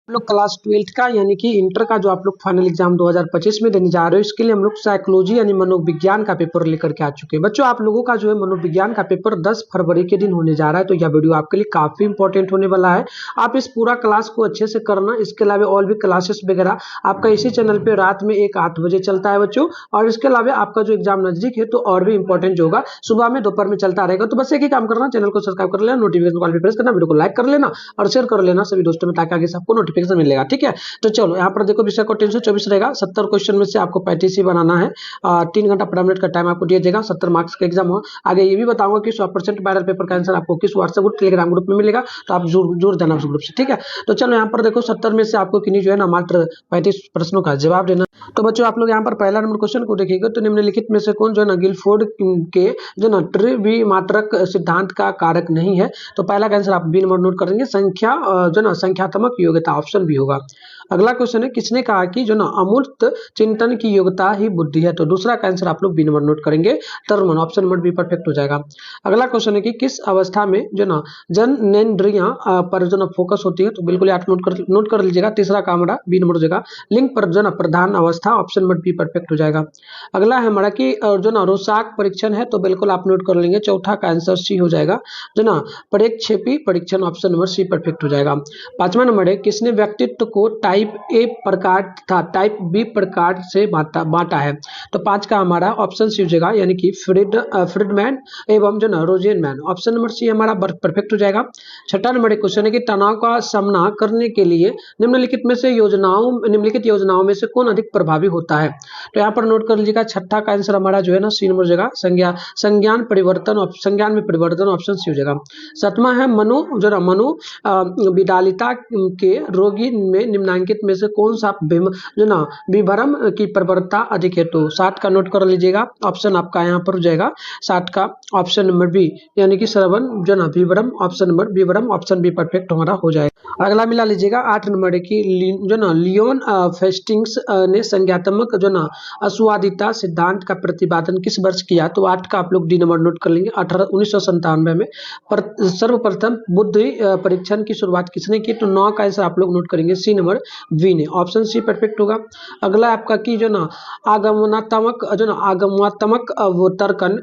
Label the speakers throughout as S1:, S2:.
S1: आप लोग class 12th का यानी कि इंटर का जो आप लोग फाइनल एग्जाम 2025 में देने जा रहे हो, इसके लिए हम लोग साइकोलॉजी यानी मनोविज्ञान का पेपर लेकर के आ चुके हैं। बच्चों, आप लोगों का जो है मनोविज्ञान का पेपर 10 फरवरी के दिन होने जा रहा है, तो यह वीडियो आपके लिए काफी इंपॉर्टेंट होने वाला है। आप इस पूरा क्लास को अच्छे से करना। इसके अलावा और भी क्लासेस वगैरह आपका इसी चैनल पे रात में 8 बजे चलता है बच्चों। और इसके अलावा आपका जो एग्जाम नजदीक है तो और भी इंपॉर्टेंट जो होगा सुबह में दोपहर में चलता रहेगा। तो बस एक ही काम करना, चैनल को सब्सक्राइब कर लेना, नोटिफिकेशन कॉल पे प्रेस करना, वीडियो को लाइक कर लेना और शेयर कर लेना सभी दोस्तों में, ताकि आगे सबको नोटिफिकेशन मिलेगा। ठीक है, तो चलो यहाँ पर देखो, विषय को 324 रहेगा। 70 क्वेश्चन में से आपको 35 ही बनाना है। 3 घंटा 15 मिनट का टाइम आपको दिया जाएगा। 70 मार्क्स का एग्जाम हो। आगे ये भी बताऊंगा कि 100% वायरल पेपर का आंसर आपको किस व्हाट्सएप ग्रुप टेलीग्राम ग्रुप में मिलेगा, तो आप जुड़ जाना उस ग्रुप से। ठीक है, तो चलो यहाँ पर देखो, 70 में से आपको किन्हीं जो है ना मात्र 35 प्रश्नों का जवाब देना। तो बच्चों, आप लोग यहाँ पर पहला नंबर क्वेश्चन को देखिएगा, तो निम्नलिखित में से कौन जो है ना गिलफोर्ड के जो ना त्रिविमात्रक सिद्धांत का कारक नहीं है। तो पहला का आंसर आप बी नंबर नोट करेंगे, संख्या जो ना संख्यात्मक योग्यता, ऑप्शन भी होगा। अगला क्वेश्चन है, किसने कहा कि जो ना अमूर्त चिंतन की योग्यता ही बुद्धि है। तो दूसरा का आंसर आप लोग बी नंबर नोट करेंगे, Terman, option number B perfect हो जाएगा। अगला क्वेश्चन है कि किस अवस्था में जो ना जननेंद्रियां पर जो ना फोकस होती है। तो बिल्कुल आप नोट कर लीजिएगा। तीसरा का हमारा बी नंबर हो जाएगा, लिंग पर जो ना प्रधान अवस्था, ऑप्शन नंबर बी परफेक्ट हो जाएगा। अगला है हमारा कि जो ना रोसाक परीक्षण है, तो बिल्कुल आप नोट कर लेंगे। चौथा का आंसर सी हो जाएगा, जो ना प्रेक्षेपी परीक्षण, ऑप्शन नंबर सी परफेक्ट हो जाएगा। पांचवा नंबर है, किसने व्यक्तित्व को टाइप ए प्रकार तथा टाइप बी प्रकार से बांटा है। तो 5 का हमारा ऑप्शन सी हो जाएगा, यानी कि फ्रीडमैन एवं जो ना रोजेनमैन, ऑप्शन नंबर सी हमारा परफेक्ट हो जाएगा। छठा नंबर क्वेश्चन है कि तनाव का सामना करने के लिए निम्नलिखित योजनाओं में से कौन अधिक प्रभावी होता है। तो यहाँ पर नोट कर लीजिएगा, छठा का आंसर हमारा जो है ना सी नंबर हो जाएगा, संज्ञान में परिवर्तन, ऑप्शन सी हो जाएगा। सातवां है विडालिता के रोगी में निम्नांकित में से कौन सा जो ना विभ्रम की प्रवणता अधिक है। तो 7 का नोट कर लीजिएगा, ऑप्शन आपका यहाँ पर हो जाएगा 7 का ऑप्शन नंबर बी, यानी कि श्रवण जो ना विभ्रम, ऑप्शन नंबर विभ्रम, ऑप्शन बी परफेक्ट हमारा हो जाएगा। अगला मिला लीजिएगा 8 नंबर है कि जो ना लियोन फेस्टिंग्स ने संज्ञात्मक जो ना असुवादिता सिद्धांत का प्रतिपादन किस वर्ष किया। तो 8 का आप लोग डी नंबर नोट कर लेंगे, 1997 में सर्वप्रथम बुद्धि परीक्षण की शुरुआत किसने की। तो 9 का आंसर आप लोग नोट करेंगे, सी नंबर वी ने, ऑप्शन सी परफेक्ट होगा। अगला आपका कि जो ना आगमनात्मक अवतर्कन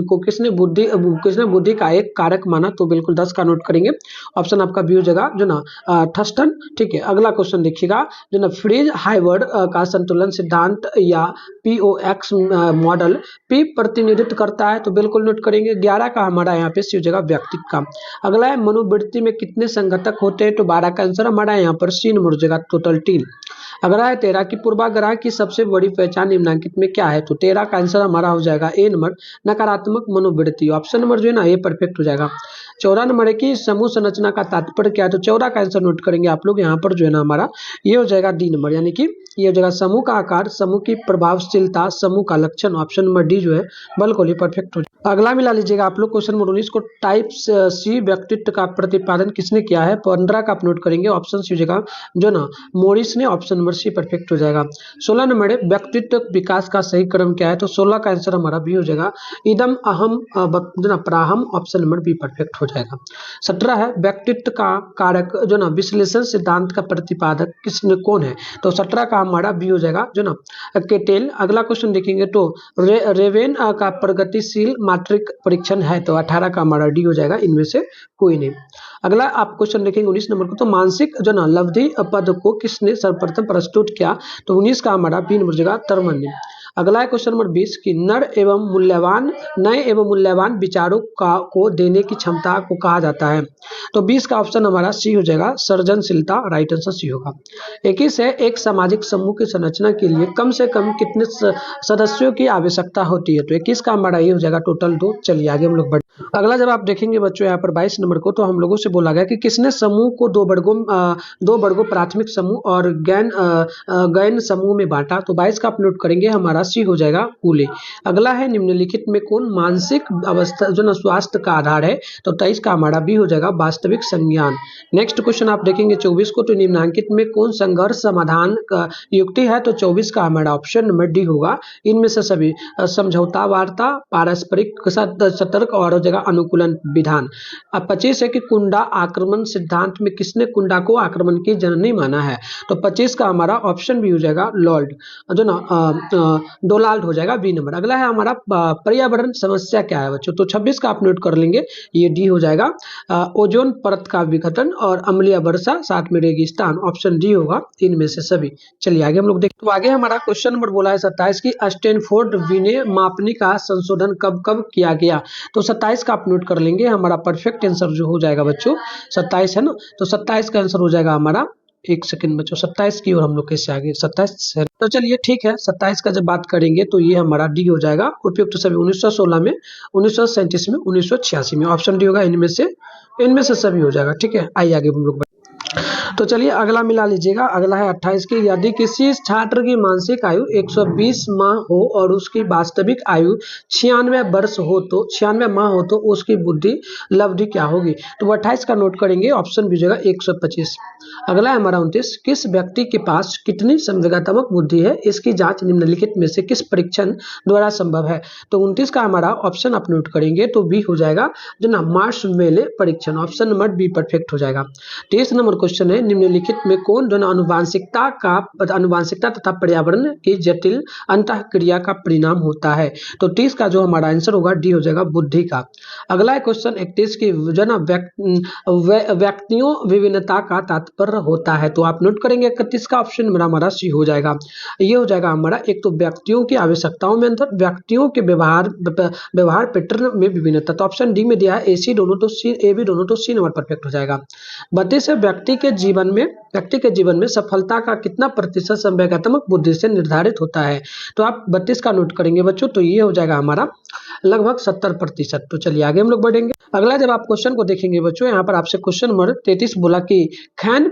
S1: को किसने बुद्धि का एक कारक माना। तो बिल्कुल 10 का नोट करेंगे, ऑप्शन आपका बी हो जाएगा, जो ना थर्स्टन। ठीक है, अगला क्वेश्चन देखिएगा, जो ना फ्रीज हाइवर्ड का संतुलन सिद्धांत या POX मॉडल पी प्रतिनिधित्व करता है। तो बिल्कुल नोट करेंगे, 11 का हमारा यहाँ पे सी हो जाएगा, व्यक्तित्व का। अगला है मनोवृत्ति में कितने संघटक होते हैं। तो 12 का आंसर हमारा यहाँ पर सी नंबर हो जाएगा, टोटल 3। अगला है 13 की पूर्वाग्रह की सबसे बड़ी पहचान निम्नांकित में क्या है। तो 13 का आंसर हमारा हो जाएगा ए नंबर, नकारात्मक मनोवृत्ति, ऑप्शन नंबर जो है ना ये परफेक्ट हो जाएगा। 14 नंबर है कि समूह संरचना का तात्पर्य क्या है। तो 14 का आंसर नोट करेंगे आप लोग, यहाँ पर जो है ना हमारा ये हो जाएगा डी नंबर, यानी कि ये हो जाएगा समूह का आकार, समूह की प्रभावशीलता, समूह का लक्षण, ऑप्शन नंबर डी जो है बिल्कुल परफेक्ट हो जाएगा। अगला मिला लीजिएगा आप लोग, क्वेश्चन नंबर 19 को टाइप सी व्यक्तित्व का प्रतिपादन किसने किया है। 15 का आप नोट करेंगे, ऑप्शन सी हो जाएगा, जो ना मोरिस ने, ऑप्शन नंबर सी परफेक्ट हो जाएगा। 16 नंबर है, व्यक्तित्व विकास का सही क्रम क्या है। तो 16 का आंसर हमारा बी हो जाएगा, इदम अहम जो ना प्राहम, ऑप्शन नंबर बी परफेक्ट हो जाएगा। 17 है, व्यक्तित्व का कारक जो ना विश्लेषण सिद्धांत का प्रतिपादक किसने कौन है। तो 17 का हमारा बी हो जाएगा, जो ना केटेल। अगला क्वेश्चन देखेंगे, तो रेवेन का प्रगतिशील मात्रिक परीक्षण है। तो 18 का हमारा डी हो जाएगा, इनमें से कोई नहीं। अगला आप क्वेश्चन देखेंगे 19 नंबर को, तो मानसिक जो ना लब्धि पद को किसने सर्वप्रथम प्रस्तुत किया। तो 19 का हमारा बी नंबर जगह टर्मन ने। अगला है क्वेश्चन नंबर 20 की नए एवं मूल्यवान विचारों को देने की क्षमता को कहा जाता है। तो 20 का ऑप्शन हमारा सी हो जाएगा, सृजनशीलता, राइट आंसर सी होगा। 21 है, एक सामाजिक समूह की संरचना के लिए कम से कम कितने सदस्यों की आवश्यकता होती है। तो 21 का हमारा ये हो जाएगा टोटल 2। चलिए आगे हम लोग बढ़। अगला जब आप देखेंगे बच्चों यहाँ पर 22 नंबर को, तो हम लोगों से बोला गया कि किसने समूह को दो वर्गों प्राथमिक समूह और गैन समूह में बांटा। तो 22 का आप नोट करेंगे, हमारा हमारा सी हो जाएगा कूले। अगला है निम्नलिखित में कौन मानसिक अवस्था जो ना स्वास्थ्य का आधार है, तो 23 का हमारा बी हो जाएगा वास्तविक संज्ञान। नेक्स्ट क्वेश्चन आप देखेंगे 24 को, तो निम्नलिखित में कौन संघर्ष समाधान का युक्ति है, तो 24 का हमारा ऑप्शन नंबर डी होगा इनमें से सभी। समझौता वार्ता, पारस्परिक सतर्क और जगह अनुकूलन विधान। अब 25 है कि कुंडा आक्रमण सिद्धांत में किसने कुंडा को आक्रमण की जननी माना है, तो 25 का हमारा ऑप्शन भी हो जाएगा लॉर्ड जो ना डोनाल्ड हो जाएगा बी नंबर। अगला है हमारा पर्यावरण समस्या क्या है बच्चों, तो 26 का आप नोट कर लेंगे, ये डी हो जाएगा ओजोन परत का विघटन और अम्लीय वर्षा साथ में रेगिस्तान, ऑप्शन डी होगा इनमें से सभी। चलिए आगे हम लोग देखते, तो आगे हमारा क्वेश्चन नंबर बोला है 27 की स्टैनफोर्ड विनय मापनी का संशोधन कब कब किया गया, तो 27 का आप नोट कर लेंगे। हमारा परफेक्ट आंसर जो हो जाएगा बच्चों 27 है ना, तो 27 का आंसर हो जाएगा हमारा, एक सेकंड बच्चों 27 की ओर हम लोग कैसे आगे 27 है, तो चलिए ठीक है 27 का जब बात करेंगे तो ये हमारा डी हो जाएगा उपयुक्त सभी 1916 में, 1937 में, 1986 में, ऑप्शन डी होगा इनमें से सभी हो जाएगा। ठीक है, आइए आगे हम लोग, तो चलिए अगला मिला लीजिएगा। अगला है 28 की, यदि किसी छात्र की मानसिक आयु 120 माह हो और उसकी वास्तविक आयु 96 वर्ष हो तो 96 माह हो तो उसकी बुद्धि लब्धि क्या होगी, तो 28 का नोट करेंगे, ऑप्शन भी हो जाएगा 125। अगला है हमारा 29, किस व्यक्ति के पास कितनी संवेगात्मक बुद्धि है, इसकी जांच निम्नलिखित में से किस परीक्षण द्वारा संभव है, तो 29 का हमारा ऑप्शन आप नोट करेंगे तो बी हो जाएगा जो ना मार्शमैलो परीक्षण, ऑप्शन नंबर बी परफेक्ट हो जाएगा। 23 नंबर क्वेश्चन है, निम्नलिखित में कौन जो अनुवांशिकता तथा पर्यावरण की जटिल अंतःक्रिया का परिणाम होता है, तो 30 का जो हमारा आंसर होगा डी हो जाएगा बुद्धि का। अगला है क्वेश्चन 31 की, जो ना व्यक्तियों विभिन्नता का तात्पर्य होता है, तो आप नोट करेंगे 31 का ऑप्शन मेरा हमारा सी हो जाएगा। ये हो जाएगा हमारा, एक तो व्यक्तियों की आवश्यकताओं में अंतर, व्यक्तियों के व्यवहार पैटर्न में विभिन्नता, तो ऑप्शन डी में दिया है ए सी दोनों, तो सी ए बी दोनों, तो सी नंबर परफेक्ट हो जाएगा। 32 है, व्यक्ति के जीवन में सफलता का कितना प्रतिशत संवेगात्मक बुद्धि से निर्धारित होता है, तो आप 32 का नोट करेंगे बच्चों, तो ये हो जाएगा हमारा लगभग 70%। तो चलिए आगे हम लोग बढ़ेंगे। अगला जब आप क्वेश्चन को देखेंगे बच्चों, यहाँ पर आपसे क्वेश्चन नंबर 33 बोला कि खैन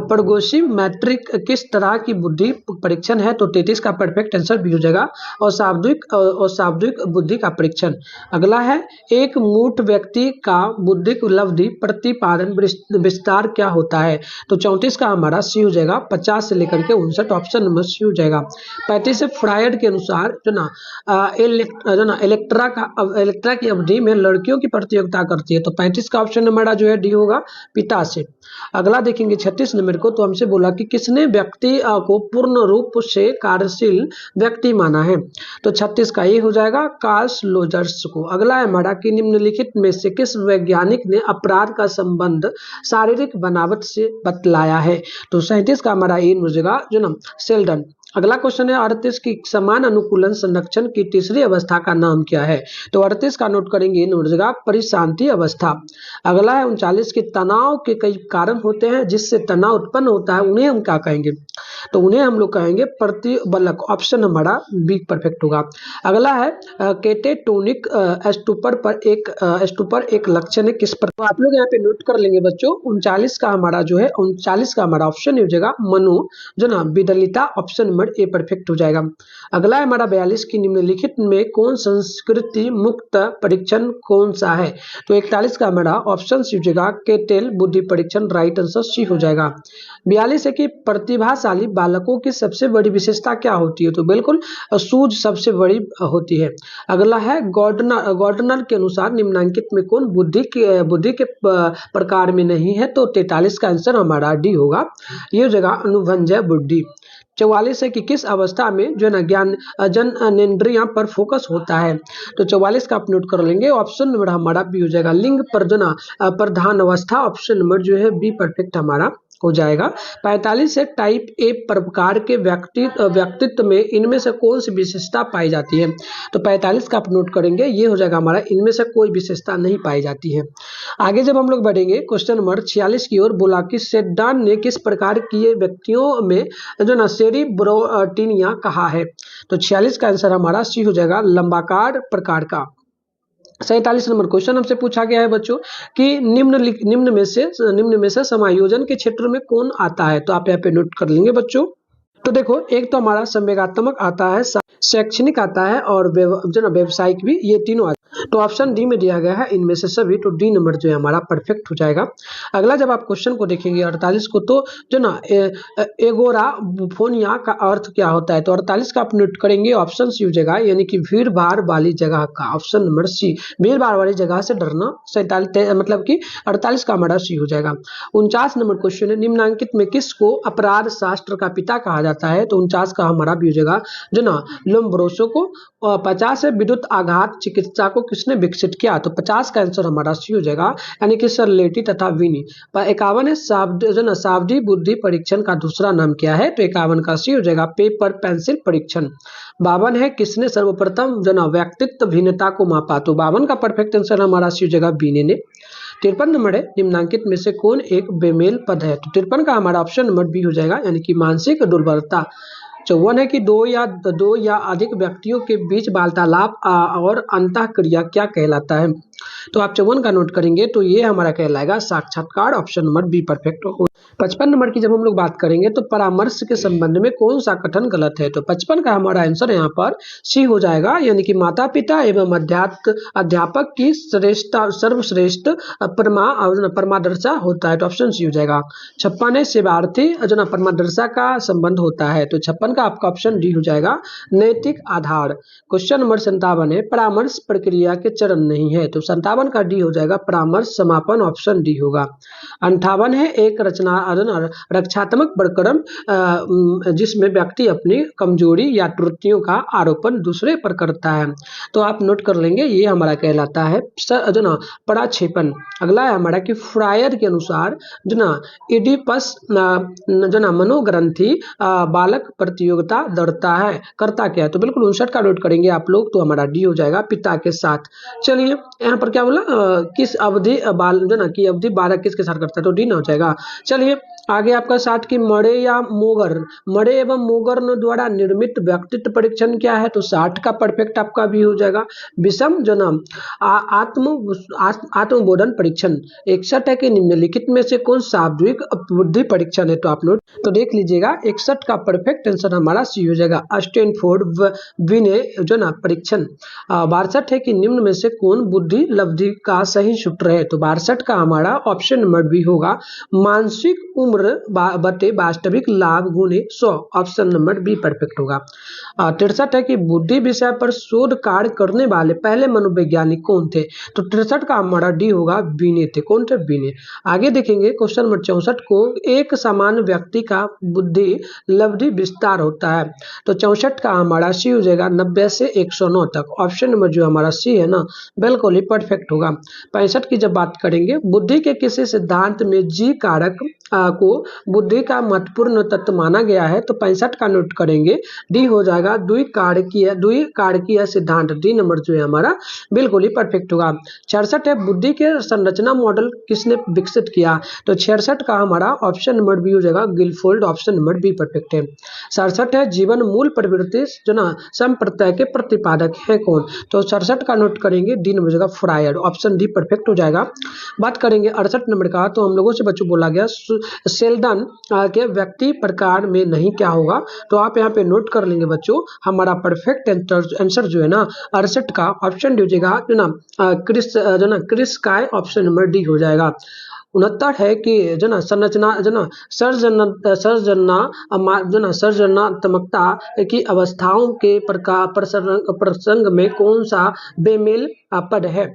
S1: पड़गोसी मैट्रिक किस तरह की बुद्धि परीक्षण है, तो 33 का परफेक्ट आंसर भी हो जाएगा और शाब्दिक बुद्धि का परीक्षण। अगला है, एक मूठ व्यक्ति का बुद्धिक उपलब्धि प्रतिपादन विस्तार क्या होता है, तो 34 का हमारा सी हो जाएगा 50 से लेकर के 59, ऑप्शन नंबर सी हो जाएगा। 35 से फ्रायड के अनुसार जो ना इलेक्ट्रा की अवधि में लड़कियों की प्रतियोगिता करती है, तो 35 का ऑप्शन हमारा जो है डी होगा पिता से। अगला देखेंगे 36 नंबर को, तो हमसे बोला कि किसने व्यक्ति को पूर्ण रूप से कार्यशील व्यक्ति माना है, तो 36 का ये हो जाएगा कार्ल रोजर्स को। अगला है हमारा कि निम्नलिखित में से किस वैज्ञानिक ने अपराध का संबंध शारीरिक बनावट से बतलाया है, तो 37 का हमारा ये हो जाएगा जो ना शेल्डन। अगला क्वेश्चन है 38 की, समान अनुकूलन संरक्षण की तीसरी अवस्था का नाम क्या है, तो 38 का नोट करेंगे जगह परिशांति अवस्था। अगला है 39 की, तनाव के कई कारण होते हैं जिससे तनाव उत्पन्न होता है, उन्हें हम क्या कहेंगे, तो उन्हें हम लोग कहेंगे प्रतिबलक, ऑप्शन हमारा बी परफेक्ट होगा। अगला है केटेटोनिक स्टूपर एक लक्षण है किस पर, तो आप लोग यहाँ पे नोट कर लेंगे बच्चों 39 का हमारा जो है 39 का हमारा ऑप्शन हो जाएगा मनो जो ना विदलिता, ऑप्शन नंबर ए परफेक्ट हो जाएगा। अगला है हमारा 42 की, निम्नलिखित में कौन संस्कृति मुक्त परीक्षण कौन सा है, तो 41 का हमारा ऑप्शन सी हो जाएगा केटेल बुद्धि परीक्षण, राइट आंसर सी हो जाएगा। 42 है कि प्रतिभाशाली बालकों की सबसे बड़ी विशेषता क्या होती है, तो बिल्कुल सूझ सबसे बड़ी होती है। अगला है गॉर्डनर के अनुसार निम्नलिखित में कौन बुद्धि के प्रकार में नहीं है, तो 43 का आंसर हमारा डी होगा, ये हो जाएगा अनुभवजन्य बुद्धि। 44 है कि किस अवस्था में जो ना ज्ञान जननेंद्रियां पर फोकस होता है, तो 44 का आप नोट कर लेंगे, ऑप्शन नंबर हमारा बी हो जाएगा लिंग प्रधान अवस्था, ऑप्शन नंबर जो है बी परफेक्ट हमारा हो जाएगा। 45 है टाइप ए प्रकार के व्यक्तित्व में इनमें से कौन सी विशेषता पाई जाती है, तो 45 का आप नोट करेंगे, ये हो जाएगा हमारा इनमें से कोई विशेषता नहीं पाई जाती है। आगे जब हम लोग बढ़ेंगे क्वेश्चन नंबर 46 की ओर, बोला कि सेडान ने किस प्रकार की व्यक्तियों में जो ना सेरिब्रोटिनिया कहा है, तो 46 का आंसर हमारा सी हो जाएगा लंबाकार प्रकार का। 47 नंबर क्वेश्चन हमसे पूछा गया है बच्चों कि निम्न में से समायोजन के क्षेत्र में कौन आता है, तो आप यहाँ पे नोट कर लेंगे बच्चों। तो देखो, एक तो हमारा संवेगात्मक आता है, शैक्षणिक आता है और जो ना व्यावसायिक भी, ये तीनों आता है। तो ऑप्शन डी में दिया गया है इनमें से सभी, तो डी नंबर जो है हमारा परफेक्ट हो जाएगा। अगला जब आप क्वेश्चन को देखेंगे 48 को, तो जो ना एगोरा बुफोनिया का अर्थ क्या होता है, तो 48 का आप नोट करेंगे, ऑप्शन सी हो जाएगा, यानी कि भीड़ भाड़ वाली जगह का, ऑप्शन नंबर सी, भीड़ भाड़ वाली जगह से डरना। 47 मतलब कि 48 का हमारा सी हो जाएगा। 49 नंबर क्वेश्चन है, निम्नलिखित में किसको अपराध शास्त्र का पिता कहा जाता है, तो 49 का हमारा भी हो जाएगा जो ना लोम्ब्रोसो को। 50 है, विद्युत आघात चिकित्सा को किसने विकसित किया, तो 50 का आंसर हमारा सी हो जाएगा, यानी कि सरलेटी तथा विनी। 51 है, जो ना सावधि बुद्धि परीक्षण का दूसरा नाम क्या है, तो 51 का सी हो जाएगा, पेपर पेंसिल परीक्षण। 52 है, किसने सर्वप्रथम जो ना व्यक्तित्व भिन्नता को मापा, तो 52 का परफेक्ट आंसर हमारा सी हो जाएगा, बीने ने। 53 नंबर है, निम्नलिखित में से कौन एक बेमेल पद है, तो 53 का हमारा ऑप्शन नंबर बी हो जाएगा, यानी कि मानसिक दुर्बलता। 54 है कि दो या अधिक व्यक्तियों के बीच वार्तालाप और अंतःक्रिया क्या कहलाता है, तो आप 54 का नोट करेंगे, तो ये हमारा कहलाएगा साक्षात्कार, ऑप्शन नंबर बी परफेक्ट हो। 55 नंबर की जब हम लोग बात करेंगे, तो परामर्श के संबंध में कौन सा कथन गलत है, तो 55 का हमारा आंसर यहाँ पर सी हो जाएगा, यानी कि माता पिता एवं अध्यापक की सर्वश्रेष्ठ परमादर्शा होता है, तो ऑप्शन सी हो जाएगा। 56 है, सेवार्थी जो ना परमादर्शा का संबंध होता है, तो 56 का आपका ऑप्शन डी हो जाएगा, नैतिक आधार। क्वेश्चन नंबर 57 है, परामर्श प्रक्रिया के चरण नहीं है, तो 57 का डी हो जाएगा, परामर्श समापन, ऑप्शन डी होगा। 58 है, एक रक्षात्मक प्रकरण जिसमें व्यक्ति अपनी कमजोरी या त्रुटियों का आरोपण दूसरे पर करता है, तो आप नोट कर लेंगे, ये हमारा कहलाता है जो ना पराक्षेपण। अगला है हमारा कि फ्रायर के अनुसार जो ना इडिपस जो ना मनोग्रंथि बालक प्रतियोगिता करता क्या है, तो बिल्कुल 59 का नोट करेंगे आप लोग, तो हमारा डी हो जाएगा, पिता के साथ। चलिए यहाँ पर क्या बोला, किस अवधि जो ना की अवधि बालक किसके साथ करता है, तो डी ना हो जाएगा। चलिए आगे आपका 60 की मड़े एवं मोगर द्वारा निर्मित व्यक्तित्व परीक्षण क्या है, तो 60 का परफेक्ट आपका भी हो जाएगा, विषम जन्म आत्मबोधन परीक्षण। 61 है कि निम्नलिखित में से कौन सावधिक बुद्धि परीक्षण है, तो आप लोग तो देख लीजिएगा, 61 का परफेक्ट आंसर हमारा सी हो जाएगा, स्टैनफोर्ड विने जो ना परीक्षण। 62 है कि निम्न में से कौन बुद्धि लब्धि का सही सूत्र है, तो 62 का हमारा ऑप्शन नंबर बी होगा, मानसिक उम्र बटे वास्तविक लाभ गुणे 100, ऑप्शन नंबर बी परफेक्ट होगा। 63 है कि बुद्धि विषय पर शोध कार्य करने वाले पहले मनोवैज्ञानिक कौन थे, तो 63 का हमारा डी होगा, बीने थे। कौन थे, बीने। आगे देखेंगे क्वेश्चन नंबर 64 को, एक समान व्यक्ति का बुद्धि लब्धि विस्तार होता है, तो 64 का हमारा सी हो जाएगा, 90 से 109 तक, ऑप्शन नंबर जो हमारा सी है ना, बिल्कुल ही परफेक्ट होगा। 65 की जब बात करेंगे, बुद्धि के किसी सिद्धांत में जी कारक को बुद्धि का महत्वपूर्ण तत्व माना गया है, तो 65 का नोट करेंगे, डी हो जाएगा, द्विकारकीय सिद्धांत, डी नंबर जो है हमारा बिल्कुल ही परफेक्ट होगा। 66 है, बुद्धि के संरचना मॉडल किसने विकसित किया, तो 66 का हमारा ऑप्शन नंबर बी हो जाएगा, Guilford, option number B perfect है। 67 है, जीवन मूल प्रवृत्ति जो ना संप्रत्यय के प्रतिपादक है कौन, तो 67 का नोट करेंगे, डी नंबर जाएगा, फ्रायड, ऑप्शन डी परफेक्ट हो जाएगा। बात करेंगे 68 नंबर का, तो हम लोगों से बच्चों बोला गया सेल्डन के व्यक्ति प्रकार में नहीं क्या होगा, तो आप यहाँ पे नोट कर लेंगे बच्चों, हमारा परफेक्ट आंसर जो है ना 68 का ऑप्शन डी हो जाएगा, क्रिस का ऑप्शन नंबर डी हो जाएगा। 69 है कि जो ना संरचना जो ना सर्जनात्मकता की अवस्थाओं के प्रसंग में कौन सा बेमेल पद है,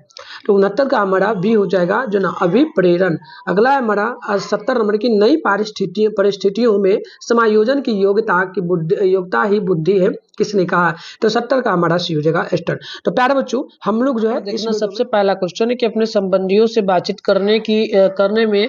S1: तो 69 का हमारा भी हो जाएगा जो ना अभिप्रेरण। अगला है हमारा 70 नंबर की, नई परिस्थितियों में समायोजन की योग्यता ही बुद्धि है, किसने कहा, तो 70 का हमारा सी हो जाएगा, एस्टर। तो प्यारे बच्चों, हम लोग जो है देखना, सबसे पहला क्वेश्चन है कि अपने संबंधियों से बातचीत करने में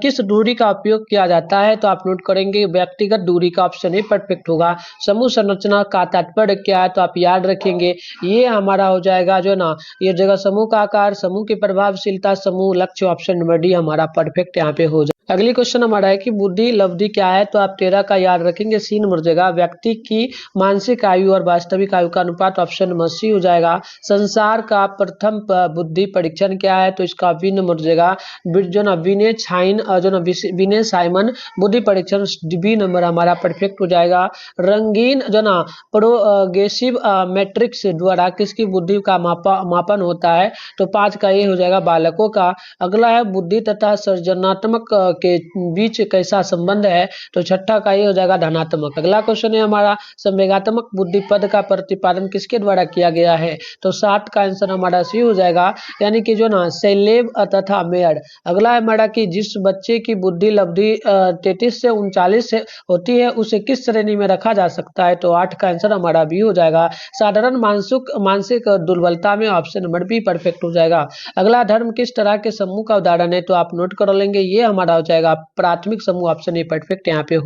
S1: किस दूरी का उपयोग किया जाता है, तो आप नोट करेंगे, व्यक्तिगत दूरी का ऑप्शन ही परफेक्ट होगा। समूह संरचना का तात्पर्य क्या है, तो आप याद रखेंगे, ये हमारा हो जाएगा जो ना, ये जगह समूह का आकार, समूह की प्रभावशीलता, समूह लक्ष्य, ऑप्शन नंबर डी हमारा परफेक्ट यहाँ पे हो जाए। अगली क्वेश्चन हमारा है कि बुद्धि लब्धि क्या है, तो आप 13 का याद रखेंगे, सी नंबर जगह। व्यक्ति की मानसिक आयु और वास्तविक आयु का अनुपात, ऑप्शन नंबर सी हो जाएगा। संसार का प्रथम बुद्धि परीक्षण क्या है, तो इसका बी नंबर जगह। जो ना विनय छाइन जो ना विनय साइमन बुद्धि परीक्षण, बी नंबर हमारा परफेक्ट हो जाएगा। रंगीन जो ना प्रोग्रेसिव मैट्रिक्स द्वारा किसकी बुद्धि का मापन होता है, तो 5 का ये हो जाएगा, बालकों का। अगला है बुद्धि तथा सृजनात्मक के बीच कैसा संबंध है, तो छठा का ये हो जाएगा, धनात्मक। अगला क्वेश्चन है हमारा, संवेगात्मक बुद्धि पद का प्रतिपादन किसके द्वारा किया गया है, तो 7 का आंसर हमारा सी हो जाएगा, यानी कि जो ना सेलेब तथा मेयर। अगला है हमारा कि जिस बच्चे की बुद्धि लब्धि 33 से 39 से होती है उसे किस श्रेणी में रखा जा सकता है, तो 8 का आंसर हमारा बी हो जाएगा, साधारण मानसिक दुर्बलता में, ऑप्शन नंबर बी परफेक्ट हो जाएगा। अगला, धर्म किस तरह के समूह का उदाहरण है, तो आप नोट कर लेंगे, ये हमारा हो जाएगा प्राथमिक समूह, ऑप्शन ए परफेक्ट यहाँ पे।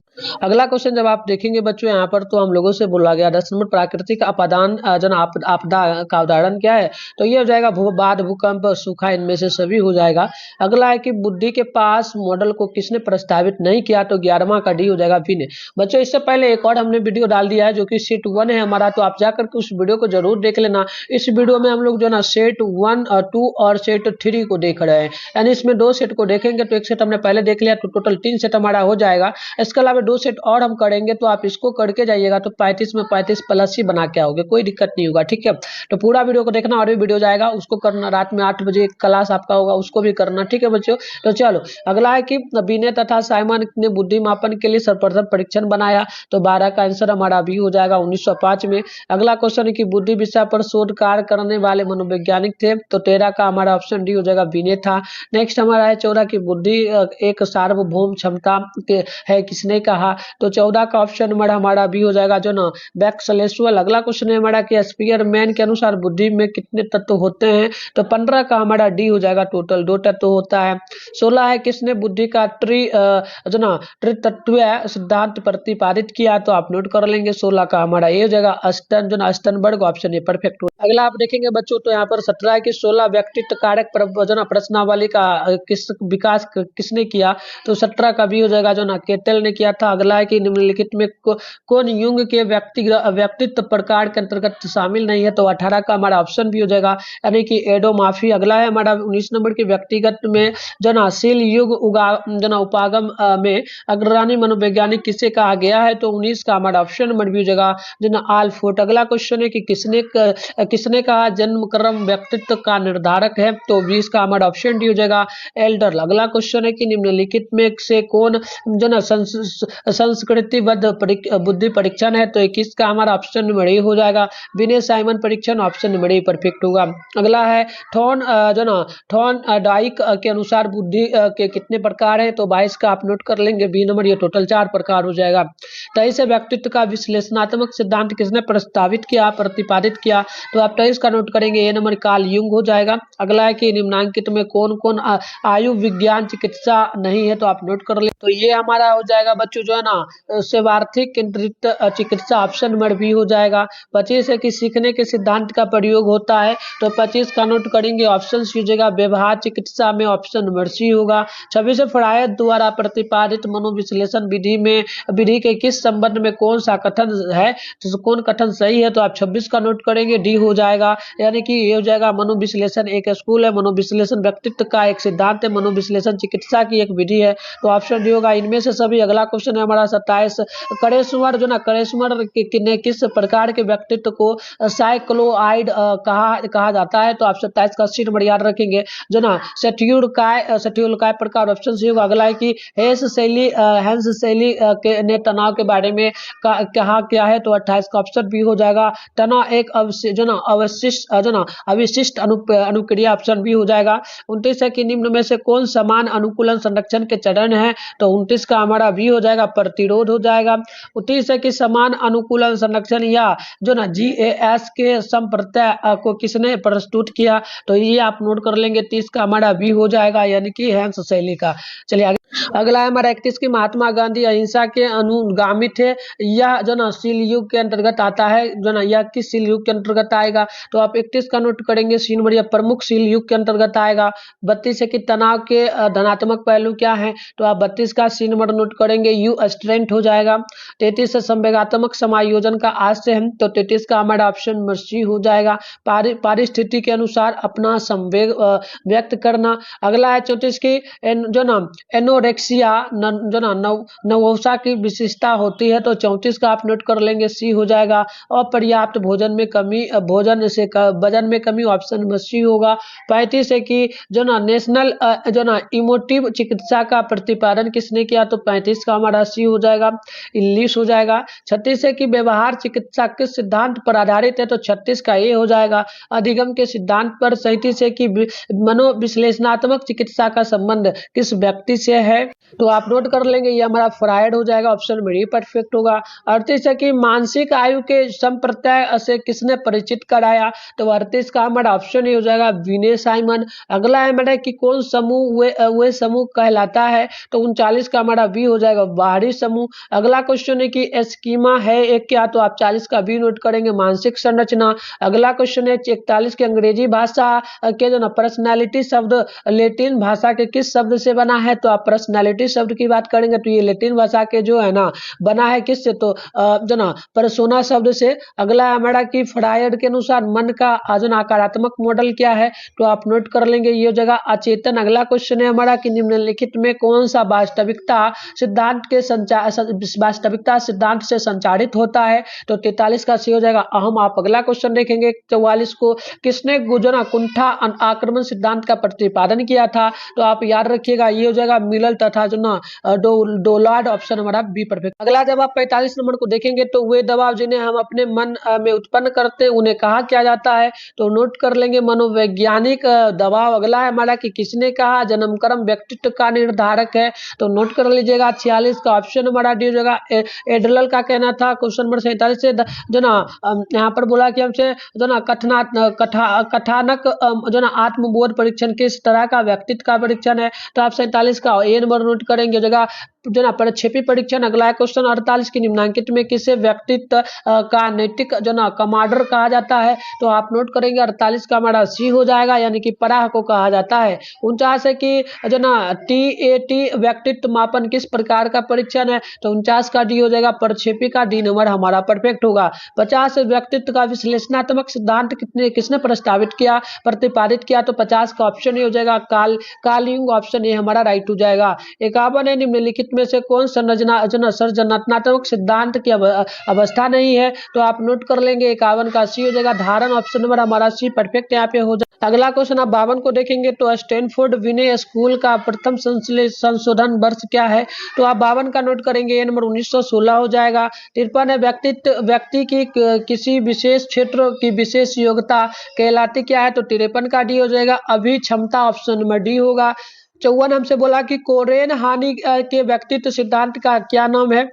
S1: अगला क्वेश्चन जब आप देखेंगे बच्चों यहाँ पर, तो हम लोगों से बोला गया 10 नंबर, प्राकृतिक आपदान जन आपदा का उदाहरण क्या है, तो ये हो जाएगा बाढ़, भूकंप, सूखा, इनमें से सभी हो जाएगा। अगला है कि बुद्धि के पास मॉडल को किसने प्रस्तावित नहीं किया, तो 11वां का डी हो जाएगा, विनय। बच्चों इससे पहले एक और हमने वीडियो डाल दिया है जो कि सेट 1 है हमारा, तो आप जाकर के उस वीडियो को जरूर देख लेना। इस वीडियो में हम लोग जो ना सेट 1 और 2 और सेट 3 को देख रहे हैं, यानी इसमें 2 सेट को देखेंगे तो एक सेट हमने पहले देख लिया, तो टोटल 3 सेट हमारा हो जाएगा। इसके अलावा 2 सेट और हम करेंगे, तो आप इसको करके जाइएगा तो 35 में 35 प्लस ही बना के आओगे, कोई दिक्कत नहीं होगा, ठीक है। तो पूरा वीडियो को देखना, और भी वीडियो जाएगा उसको करना, रात में 8 बजे क्लास आपका होगा, उसको भी करना, ठीक है बच्चों। तो चलो अगला है कि विनय तथा साइमन ने बुद्धि मापन के लिए सर्वप्रथम परीक्षण बनाया, तो 12 का आंसर हमारा भी हो जाएगा, 1905 में। अगला क्वेश्चन है कि बुद्धि विषय पर शोध कार्य करने वाले मनोवैज्ञानिक थे, तो 13 का हमारा ऑप्शन डी हो जाएगा, विनय था। नेक्स्ट हमारा है 14 की बुद्धि एक सार्वभौम क्षमता है, किसने कहा, तो 14 का ऑप्शन नंबर हमारा भी हो जाएगा, जो ना बैक्सलेसुअल। अगला क्वेश्चन है हमारा कि स्पीयरमैन के अनुसार बुद्धि में कितने तत्व होते हैं, तो 15 का हमारा डी हो जाएगा, टोटल 2 तत्व होता है। 16 है किसने बुद्धि का त्रितत्व सिद्धांत प्रतिपादित किया, तो आप नोट कर लेंगे, 16 का हमारा ये हो जाएगा, अस्टनबर्ग, ऑप्शन ए परफेक्ट। अगला आप देखेंगे बच्चों, तो यहाँ पर 17 है कि 16 व्यक्तित्व कारक प्रश्नावली का विकास किसने किया, तो 17 का भी हो जाएगा, जो ना केटल ने किया था। अगला है कि निम्नलिखित में कौन युंग के व्यक्तित्व प्रकार के अंतर्गत शामिल नहीं है, तो 18 का हमारा ऑप्शन भी हो जाएगा, यानी कि एडोमाफी। अगला है हमारा 19 नंबर के व्यक्तिगत में शील युग उपागम में अग्रणी मनोवैज्ञानिक किसे कहा गया है, तो 19 का हमारा ऑप्शन नंबर भी हो जाएगा, आल्फोर्ड। अगला क्वेश्चन है कि किसने कहा जन्म क्रम व्यक्तित्व का निर्धारक है, तो 20 का हमारा ऑप्शन डी हो जाएगा, एल्डर। अगला क्वेश्चन है कि निम्नलिखित में से कौन संस्कृतिबद्ध बुद्धि परीक्षण है, तो 21 का हमारा ऑप्शन नंबर ए हो जाएगा, विनय साइमन परीक्षण, ऑप्शन नंबर ए परफेक्ट होगा। अगला है थॉर्न डाइक के अनुसार बुद्धि के कितने प्रकार हैं, तो 22 का आप नोट कर लेंगे, बी नंबर, ये टोटल 4 प्रकार हो जाएगा। 23 व्यक्तित्व का विश्लेषणात्मक सिद्धांत किसने प्रस्तावित किया, प्रतिपादित किया, तो आप 23 का नोट करेंगे, ए नंबर कार्ल युंग हो जाएगा। अगला है कि निम्नांकित में कौन कौन आयु विज्ञान चिकित्सा नहीं है, तो आप नोट कर ले, तो ये हमारा हो जाएगा बच्चों, जो है ना सेवार्थिक केंद्रित चिकित्सा, ऑप्शन नंबर बी हो जाएगा। 25 है कि सीखने के सिद्धांत का प्रयोग होता है, तो 25 का नोट करेंगे, ऑप्शन सी हो जाएगा, व्यवहार चिकित्सा में, ऑप्शन नंबर सी होगा। 26 फ्रायड द्वारा प्रतिपादित मनोविश्लेषण विधि के किस संबंध में कौन सा कथन है, तो कौन कथन सही है, तो आप 26 का नोट करेंगे, डी हो जाएगा, यानी कि ये हो जाएगा, मनोविश्लेषण एक स्कूल है, मनोविश्लेषण व्यक्तित्व का एक सिद्धांत है, मनोविश्लेषण चिकित्सा की एक विधि है, तो ऑप्शन डी होगा इनमें से सभी। अगला क्वेश्चन है हमारा 27, करेस्मर ने किस प्रकार के व्यक्तित्व को साइक्लोआइड कहा जाता है, तो आप 27 का सीट नंबर याद रखेंगे, जो ना सेट्यूलकाय प्रकार, ऑप्शन सी होगा। अगला है कि हेंस शैली ने तनाव के बारे में कहा क्या है, तो 28 का ऑप्शन भी हो जाएगा, तनाव एक अविशिष्ट अनुक्रिया, ऑप्शन भी हो जाएगा। 29 है कि निम्न में से कौन समान अनुकूलन संरक्षण के चरण है, तो 29 का हमारा भी हो जाएगा, जाएगा, प्रतिरोध हो जाएगा। 29 है कि समान अनुकूलन संरक्षण या जो ना GAS के संप्रत्यय को किसने प्रस्तुत किया, तो ये आप नोट कर लेंगे। 30 का हमारा बी हो जाएगा, यानी कि हैंस शैली का। चलिए आगे अगला है हमारा 31 की महात्मा गांधी अहिंसा के अनुगामी थे। यह जो ना शील युग के अंतर्गत आता है, जो ना यह किस शील युग के अंतर्गत आएगा, तो आप 31 का नोट करेंगे। सी नंबर यह प्रमुख शील युग के अंतर्गत आएगा। 32 है कि तनाव के धनात्मक पहलू क्या है, तो आप 32 का सी नंबर नोट करेंगे। यू स्ट्रेंथ हो जाएगा। 33 से संवेगात्मक समायोजन का आशय है, तो 33 का हमारा ऑप्शन नंबर सी हो जाएगा। परिस्थिति के अनुसार अपना संवेग व्यक्त करना। अगला है 34 की जो ना एनोरेक्सिया जो ना नवोसा की विशेषता होती है, तो 34 का आप नोट कर लेंगे। सी हो जाएगा। अपर्याप्त भोजन में कमी, वजन में कमी, ऑप्शन नंबर सी होगा। 35 है कि जो ना नेशनल जो ना इमोटिव चिकित्सा का प्रतिपादन किसने किया, तो 35 का हमारा सी हो जाएगा। 19 हो जाएगा। 36 है कि व्यवहार चिकित्सा किस सिद्धांत पर आधारित है, तो 36 का ए हो जाएगा। अधिगम के सिद्धांत पर। 37 है कि मनोविश्लेषणात्मक चिकित्सा का संबंध किस व्यक्ति से है, तो आप नोट कर लेंगे, ये हमारा फ्रायड हो जाएगा, ऑप्शन में परफेक्ट होगा। 38 है कि मानसिक आयु के संप्रत्यय से किसने परिचित कराया, तो 38 का हमारा ऑप्शन ही हो जाएगा, विनय साइमन। अगला है हमारा कि कौन समूह वे समूह कहलाता है, तो 39 का हमारा बी हो जाएगा, बाहरी समूह। अगला क्वेश्चन है कि एस्कीमा है एक क्या, तो आप 40 का बी नोट करेंगे, मानसिक संरचना। अगला क्वेश्चन है 41 के अंग्रेजी भाषा के जो ना पर्सनैलिटी शब्द लेटिन भाषा के किस शब्द से बना है, तो आप पर्सनैलिटी शब्द की बात करेंगे, तो ये लेटिन भाषा के जो है ना बना है किससे, तो जो ना पर्सोना शब्द से। अगला है हमारा कि फ्रायड के अनुसार मन का जो नकारात्मक मॉडल क्या है, तो आप नोट कर लेंगे, ये जगह अचेतन। अगला क्वेश्चन है हमारा कि निम्नलिखित में कौन सा वास्तविकता सिद्धांत से संचारित होता है, तो 43 का सी हो जाएगा, अहम। आप अगला क्वेश्चन देखेंगे 44 को, किसने जो ना कुंठा आक्रमण सिद्धांत का प्रतिपादन किया था, तो आप याद रखिएगा, ये हो जाएगा मिलल तथा जो ना डोलार्ड, ऑप्शन हमारा बी परफेक्ट। अगला जब आप 45 नंबर को देखेंगे, तो वे दबाव जिन्हें हम अपने मन में उत्पन्न करते हैं उन्हें कहा किया जाता है, तो नोट कर लेंगे, मनोवैज्ञानिक दबाव। अगला है हमारा कि किसने कहा जन्मक्रम व्यक्तित्व का निर्धारक है, तो नोट कर लीजिएगा, 46 का ऑप्शन हमारा डी हो जाएगा, एडलर का कहना था। क्वेश्चन नंबर 47 से जो ना यहाँ पर बोला कि हमसे जो ना कथानक जो ना आत्मबोध परीक्षण किस तरह का व्यक्तित्व का परीक्षण है, तो आप 47 का ए नंबर नोट करेंगे, जगह जो ना प्रक्षेपी परीक्षण। अगला है क्वेश्चन 48 की, निम्नांकित में किसे व्यक्तित्व का नैतिक जो ना कमांडर कहा जाता है, तो आप नोट करेंगे, 48 का हमारा सी हो जाएगा, यानी कि पराह को कहा जाता है। 49 है कि जो ना TAT व्यक्तित्व मापन किस प्रकार का परीक्षण है, तो 49 का डी हो जाएगा, प्रक्षेपी का डी नंबर हमारा परफेक्ट होगा। 50 व्यक्तित्व का विश्लेषणात्मक सिद्धांत किसने प्रस्तावित किया, प्रतिपादित किया, तो 50 का ऑप्शन ही हो जाएगा, कार्ल युंग, ऑप्शन ए हमारा राइट हो जाएगा। 51 है निम्नलिखित में से कौन सर्जनात्मक सिद्धांत की अवस्था नहीं है, तो आप नोट कर लेंगे, 51 का सी हो जाएगा, धारण, ऑप्शन नंबर हमारा सी परफेक्ट यहाँ पे हो जाएगा। अगला क्वेश्चन आप 52 को देखेंगे, तो स्टैनफोर्ड विनय स्कूल का प्रथम संशोधन वर्ष क्या है, तो आप 52 का नोट करेंगे, ये नंबर 1916 हो जाएगा। 53 है व्यक्ति की किसी विशेष क्षेत्र की विशेष योग्यता कहलाती क्या है, तो 53 का डी हो जाएगा, अभी क्षमता, ऑप्शन नंबर डी होगा। 54 हमसे बोला कि कोरेन हानि के व्यक्तित्व सिद्धांत का क्या नाम है,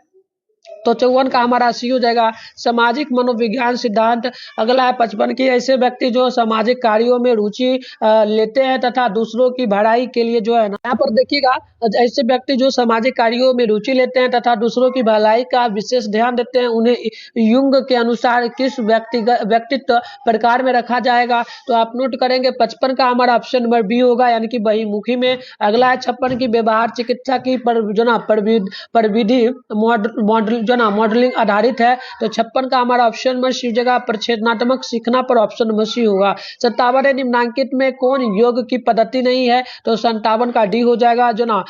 S1: तो 54 का हमारा सी हो जाएगा, सामाजिक मनोविज्ञान सिद्धांत। अगला है 55 की, ऐसे व्यक्ति जो सामाजिक कार्यों में रुचि लेते हैं तथा दूसरों की भलाई के लिए जो है ना, यहाँ पर देखिएगा, ऐसे व्यक्ति जो सामाजिक कार्यों में रुचि लेते हैं तथा दूसरों की भलाई का विशेष ध्यान देते हैं, उन्हें युंग के अनुसार किस व्यक्तित्व प्रकार में रखा जाएगा, तो आप नोट करेंगे, 55 का हमारा ऑप्शन नंबर बी होगा, यानी कि बहिमुखी में। अगला है 56 की, व्यवहार चिकित्सा की प्रविधि मॉडल जो ना मॉडलिंग आधारित है, तो 56 का हमारा ऑप्शन नंबर सी जगह प्रक्षेपणात्मक सीखना पर, ऑप्शन नंबर सी होगा। 57 निम्नांकित में कौन योग की पद्धति नहीं है, तो 57 का डी हो जाएगा, जो ना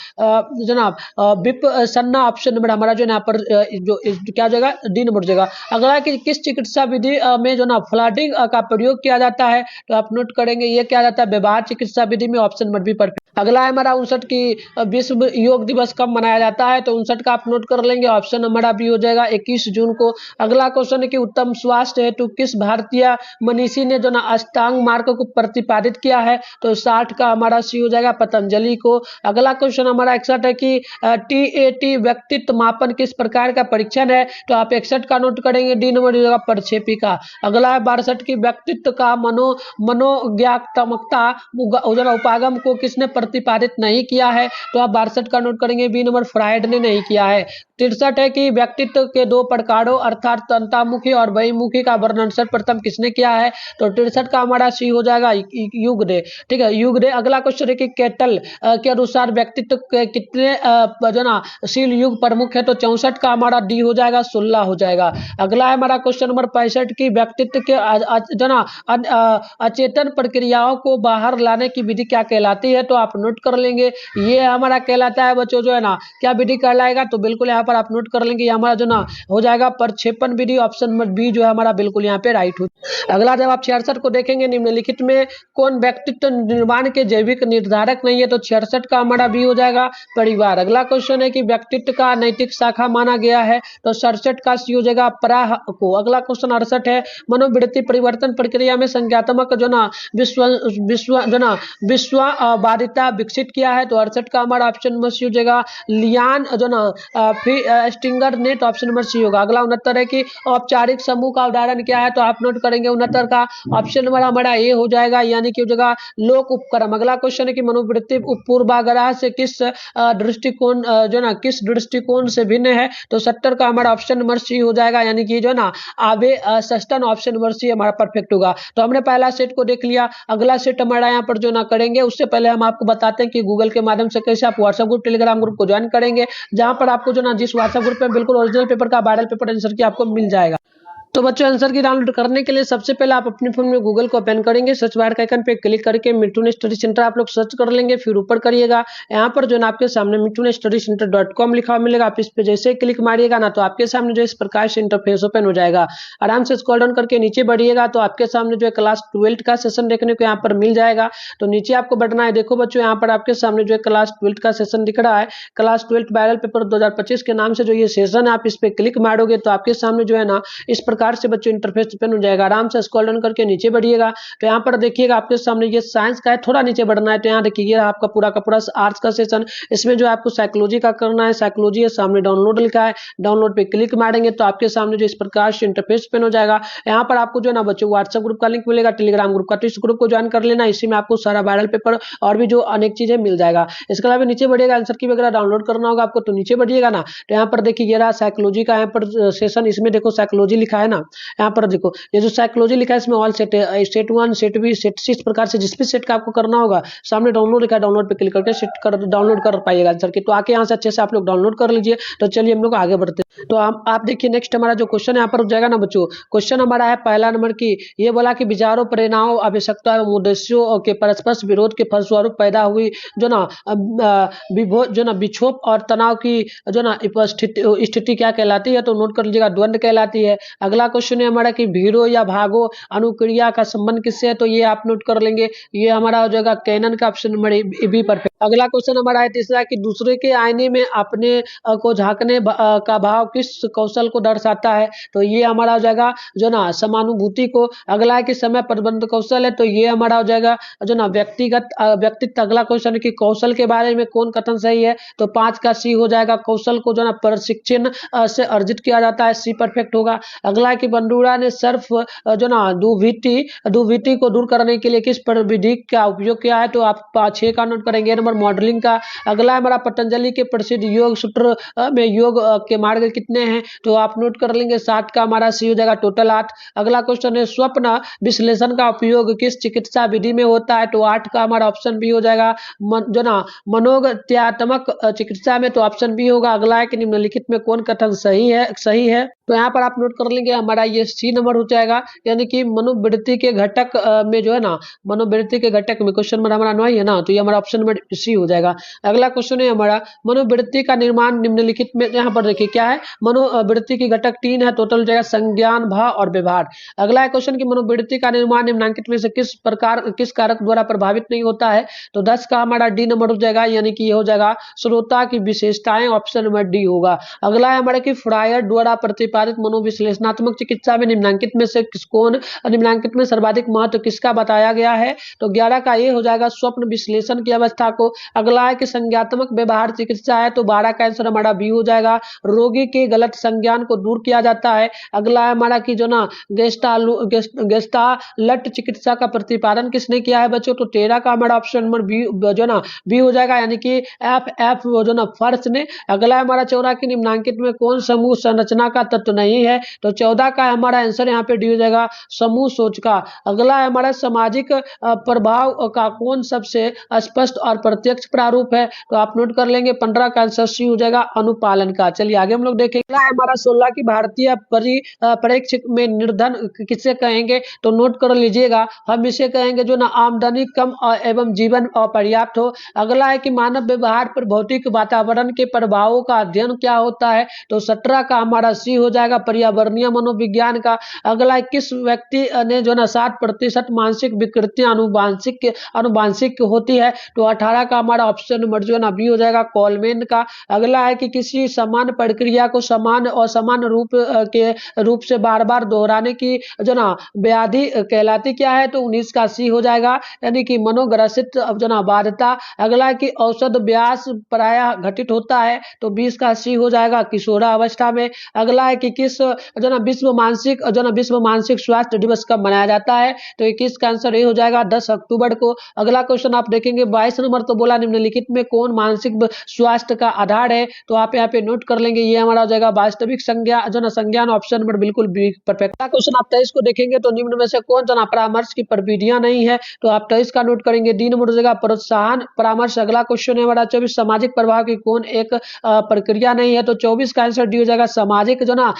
S1: विपसन्ना, ऑप्शन नंबर हमारा जो यहाँ पर जो क्या हो जाएगा, डी नंबर हो जाएगा। अगला कि किस चिकित्सा विधि में जो ना फ्लडिंग का प्रयोग किया जाता है, तो आप नोट करेंगे, ये क्या जाता है, व्यवहार चिकित्सा विधि में, ऑप्शन नंबर बी परफेक्ट। अगला है हमारा 59 की, विश्व योग दिवस कब मनाया जाता है, तो 59 का आप नोट कर लेंगे, ऑप्शन हमारा बी हो जाएगा 21 जून को। अगला क्वेश्चन है कि उत्तम स्वास्थ्य हेतु किस भारतीय मनीषी ने जो ना अष्टांग मार्ग को प्रतिपादित किया है, तो 60 का हमारा सी हो जाएगा पतंजलि को। अगला क्वेश्चन हमारा 61 है कि टीएटी व्यक्तित्व मापन किस प्रकार का परीक्षण है, तो आप 61 का नोट करेंगे, डी नंबर हो जाएगा प्रक्षेपी का। अगला है 62 की व्यक्तित्व का मनोज्ञात्मकता उपागम को किसने प्रतिपादित नहीं किया है, तो आप 62 का नोट करेंगे, बी नंबर फ्राइड ने नहीं किया है। 63 है कि व्यक्तित्व के दो प्रकारों अर्थात अंतर्मुखी और बहिर्मुखी का वर्णन सर्वप्रथम किसने किया है, तो 63 का हमारा सी हो जाएगा युगदे। ठीक है, युगदे। अगला क्वेश्चन है कि केटल के अनुसार व्यक्तित्व के कितने जो ना शील युग प्रमुख है, तो 64 का हमारा डी हो जाएगा, 16 हो जाएगा। अगला है हमारा क्वेश्चन नंबर 65 की व्यक्तित्व के जो ना अचेतन प्रक्रियाओं को बाहर लाने की विधि क्या कहलाती है, तो आप नोट कर लेंगे, ये हमारा कहलाता है बच्चों जो है ना क्या विधि कहलाएगा, तो बिल्कुल यहाँ पर आप नोट कर लेंगे, हमारा जो ना हो जाएगा प्रक्षेपण विधि। ऑप्शन नंबर बी जो है हमारा बिल्कुल यहाँ पे राइट हो। अगला जब आप 66 को देखेंगे, निम्नलिखित में कौन व्यक्तित्व निर्माण के जैविक निर्धारक नहीं है, तो 66 का हमारा बी हो जाएगा परिवार। अगला क्वेश्चन है कि व्यक्तित्व का नैतिक शाखा माना गया है, तो 67 का सी हो जाएगा पराह को। अगला क्वेश्चन 68 है मनोवृत्ति परिवर्तन प्रक्रिया में संज्ञात्मक जो ना विश्ववादिता विकसित किया है, तो 68 का हमारा ऑप्शन नंबर सी हो जाएगा लियान जो ना स्टिंगर ने, तो ऑप्शन नंबर सी होगा। अगला 69 है कि औपचारिक समूह का उदाहरण क्या है, तो आप नोट करेंगे 69 का ऑप्शन नंबर हमारा ए हो जाएगा, यानी कि हो जाएगा लोक उपक्रम। अगला क्वेश्चन है कि मनोवृत्ति पूर्वाग्रह से किस दृष्टिकोण जो ना किस दृष्टिकोण से भिन्न है, तो 70 का हमारा ऑप्शन नंबर सी हो जाएगा, यानी कि जो ना आवे सस्टन, ऑप्शन नंबर सी हमारा परफेक्ट होगा। तो हमने पहला सेट को देख लिया, अगला सेट हमारा यहाँ पर जो ना करेंगे, उससे पहले हम आपको बताते हैं कि गूगल के माध्यम से कैसे आप व्हाट्सएप ग्रुप टेलीग्राम ग्रुप को ज्वाइन करेंगे, जहां पर आपको जो ना जिस व्हाट्सएप ग्रुप में बिल्कुल ओरिजिनल पेपर का वायरल पेपर आंसर की आपको मिल जाएगा। तो बच्चों आंसर की डाउनलोड करने के लिए सबसे पहले आप अपने फोन में गूगल को ओपन करेंगे, सर्च बार के आइकन पे क्लिक करके मिठुन स्टडी सेंटर आप लोग सर्च कर लेंगे, फिर ऊपर करिएगा, यहाँ पर जो ना आपके सामने mittunstudycenter.com लिखा हुआ मिलेगा। आप इस पे जैसे क्लिक मारिएगा ना, तो आपके सामने जो इस प्रकार से इंटरफेस ओपन हो जाएगा। आराम से स्क्रॉल डाउन करके नीचे बढ़िएगा, तो आपके सामने जो है क्लास 12 का सेशन देखने को यहाँ पर मिल जाएगा। तो नीचे आपको बढ़ना है, देखो बच्चों यहाँ पर आपके सामने जो है क्लास 12 का सेशन दिख रहा है, क्लास 12 वायरल पेपर 2025 के नाम से जो ये सेशन है, आप इस पे क्लिक मारोगे तो आपके सामने जो है ना इस प्रकार से बच्चों इंटरफेस ओपन हो जाएगा। आराम से स्क्रॉल डाउन करके नीचे बढ़िएगा, तो यहाँ पर देखिएगा आपके सामने ये साइंस का है, थोड़ा नीचे बढ़ना है, तो यहाँ देखिए आपका पूरा का पूरा आर्ट्स का सेशन, इसमें जो आपको साइकोलॉजी का करना है, साइकोलॉजी है, सामने डाउनलोड लिखा है, डाउनलोड पे क्लिक मारेंगे तो आपके सामने जो इस प्रकार से इंटरफेस ओपन हो जाएगा। यहाँ पर आपको जो है ना बच्चों व्हाट्सएप ग्रुप का लिंक मिलेगा, टेलीग्राम ग्रुप का, तो इस ग्रुप को ज्वाइन कर लेना, इसी में आपको सारा वायरल पेपर और भी जो अनेक चीजें मिल जाएगा। इसके अलावा नीचे बढ़िएगा, आंसर की वगैरह डाउनलोड करना होगा आपको, तो नीचे बढ़िएगा ना, तो यहाँ पर देखिए ये रहा साइकोलॉजी का यहाँ पर सेशन, इसमें देखो साइकोलॉजी लिखा है ना, यहाँ पर देखो ये जो साइकोलॉजी लिखा है इसमें ऑल सेट है, सेट 1 सेट बी सेट सी, इस प्रकार से जिस भी सेट का आपको करना होगा सामने डाउनलोड लिखा है, डाउनलोड पे क्लिक करके सेट कर डाउनलोड कर पाइएगा आंसर की। तो आके यहाँ से अच्छे से आप लोग डाउनलोड कर लीजिए। तो चलिए हम लोग आगे बढ़ते हैं। तो आप देखिए नेक्स्ट हमारा जो क्वेश्चन यहाँ पर हो जाएगा ना बच्चों, क्वेश्चन हमारा है पहला नंबर की, ये बोला कि विचारों प्रेरणाओं आवश्यकता एवं उद्देश्यों के परस्पर विरोध के फलस्वरूप पैदा हुई जो ना विक्षोभ और तनाव की जो ना स्थिति क्या कहलाती है, तो नोट कर लीजिएगा द्वंद्व कहलाती है। अगला क्वेश्चन है हमारा कि भीड़ो या भागो अनुक्रिया का संबंध किससे है, तो ये आप नोट कर लेंगे, ये हमारा हो जाएगा कैनन का ऑप्शन नंबर बी परफेक्ट। अगला क्वेश्चन हमारा है तीसरा कि दूसरे के आईने में अपने को झांकने का भाव किस कौशल को दर्शाता है, तो ये हमारा हो जाएगा जो ना समानुभूति को। अगला है कि समय प्रबंध कौशल है, तो ये हमारा हो जाएगा जो ना व्यक्तित्व। अगला क्वेश्चन है कि कौशल के बारे में कौन कथन सही है, तो 5 का सी हो जाएगा, कौशल को जो ना प्रशिक्षण से अर्जित किया जाता है, सी परफेक्ट होगा। अगला है कि बंडूरा ने सर्फ जो ना दुर्विधि को दूर करने के लिए किस विधि का उपयोग किया है, तो आप 6 का नोट करेंगे, नंबर मॉडलिंग का। अगला है हमारा पतंजलि के प्रसिद्ध योग सूत्र में योग के मार्ग कितने हैं, तो आप नोट कर लेंगे, 7 का हमारा सी हो जाएगा, टोटल 8। अगला क्वेश्चन है स्वप्न विश्लेषण का उपयोग किस चिकित्सा विधि में होता है, तो 8 का हमारा ऑप्शन बी हो जाएगा, जो ना मनोज्ञात्मक चिकित्सा में, तो ऑप्शन बी होगा। अगला है कि निम्नलिखित में कौन कथन सही है तो यहाँ पर आप नोट कर लेंगे हमारा ये सी नंबर हो जाएगा, यानी कि मनोवृत्ति के घटक में जो है ना, मनोवृत्ति के घटक में क्वेश्चन नंबर हमारा 9 है ना, तो ये हमारा ऑप्शन नंबर सी हो जाएगा। अगला क्वेश्चन है हमारा, मनोवृत्ति का निर्माण निम्नलिखित में, यहाँ पर देखिए क्या है, मनोवृत्ति के घटक 3 है, टोटल हो जाएगा संज्ञान, भाव और व्यवहार। अगला है क्वेश्चन की मनोवृत्ति का निर्माण निम्नलिखित में से किस कारक द्वारा प्रभावित नहीं होता है, तो 10 का हमारा डी नंबर हो जाएगा, यानी कि ये हो जाएगा श्रोता की विशेषताएं, ऑप्शन नंबर डी होगा। अगला है हमारा कि फ्रायर द्वारा प्रतिपादित मनोविश्लेषणात्मक चिकित्सा में निम्नलिखित में से निम्नलिखित में सर्वाधिक महत्व किसका बताया गया है, तो 11 का ये हो जाएगा स्वप्न विश्लेषण की अवस्था को। अगला है कि संज्ञात्मक व्यवहार चिकित्सा है, तो 12 का आंसर हमारा बी हो जाएगा, रोगी के गलत संज्ञान को दूर किया जाता है। अगला है हमारा कि जो ना गेस्टाल्ट चिकित्सा का प्रतिपादन किसने किया है बच्चों, तो 13 का हमारा ऑप्शन नंबर बी जो ना बी हो जाएगा, यानी कि एफ जो ना फर्स्ट ने। अगला है हमारा 14 की निम्नलिखित में कौन समूह संरचना का तत्व नहीं है, तो 14 का हमारा आंसर यहाँ पे डी हो जाएगा, समूह सोच का। अगला है हमारा सामाजिक प्रभाव का कौन सबसे स्पष्ट और प्रत्यक्ष प्रारूप है, तो आप नोट कर लेंगे 15 का आंसर सी हो जाएगा, अनुपालन का। चलिए आगे हम लोग देखेंगे। अगला है हमारा 16 की भारतीय परिप्रेक्ष्य में निर्धन किसे कहेंगे, तो नोट कर लीजिएगा, हम इसे कहेंगे जो ना आमदनी कम एवं जीवन अपर्याप्त हो। अगला है कि मानव व्यवहार पर भौतिक वातावरण के प्रभावों का अध्ययन क्या होता है, तो 17 का हमारा सी हो जाएगा, पर्यावरणीय मनोविज्ञान का। अगला किस व्यक्ति ने जो ना 60% मानसिक विकृतियां अनुवांशिक होती है, तो 18 का हमारा ऑप्शन नंबर जो ना बी हो जाएगा, कॉलमेन का। अगला है कि किसी समान प्रक्रिया को समान और समान के रूप से बार बार दोहराने की जो ना व्याधि कहलाती क्या है, तो 19 का सी हो जाएगा, यानी कि मनोग्रसित जो ना बाध्यता। अगला है कि औसत व्यास प्रायः घटित होता है, तो 20 का सी हो जाएगा, किशोरावस्था में। अगला है कि किस जो ना विश्व मानसिक स्वास्थ्य दिवस कब मनाया जाता है, तो 21 का आंसर ये हो जाएगा, 10 अक्टूबर को। अगला क्वेश्चन आप देखेंगे 22 नंबर, तो बोला निम्नलिखित में कौन मानसिक स्वास्थ्य का आधार है, तो आप यहाँ पे नोट कर लेंगे, ये हमारा हो जाएगा वास्तविक संज्ञा जो ना संज्ञान, ऑप्शन नंबर बिल्कुल बी परफेक्ट। अगला क्वेश्चन आप 23 को देखेंगे, तो निम्न में से कौन जना परामर्श की प्रविधियां नहीं है, तो आप 23 का नोट करेंगे, डी नंबर हो जाएगा प्रोत्साहन परामर्श। अगला क्वेश्चन है हमारा 24 सामाजिक प्रभाव की कौन एक प्रक्रिया नहीं है, तो 24 का आंसर डी हो जाएगा, सामाजिक जो ना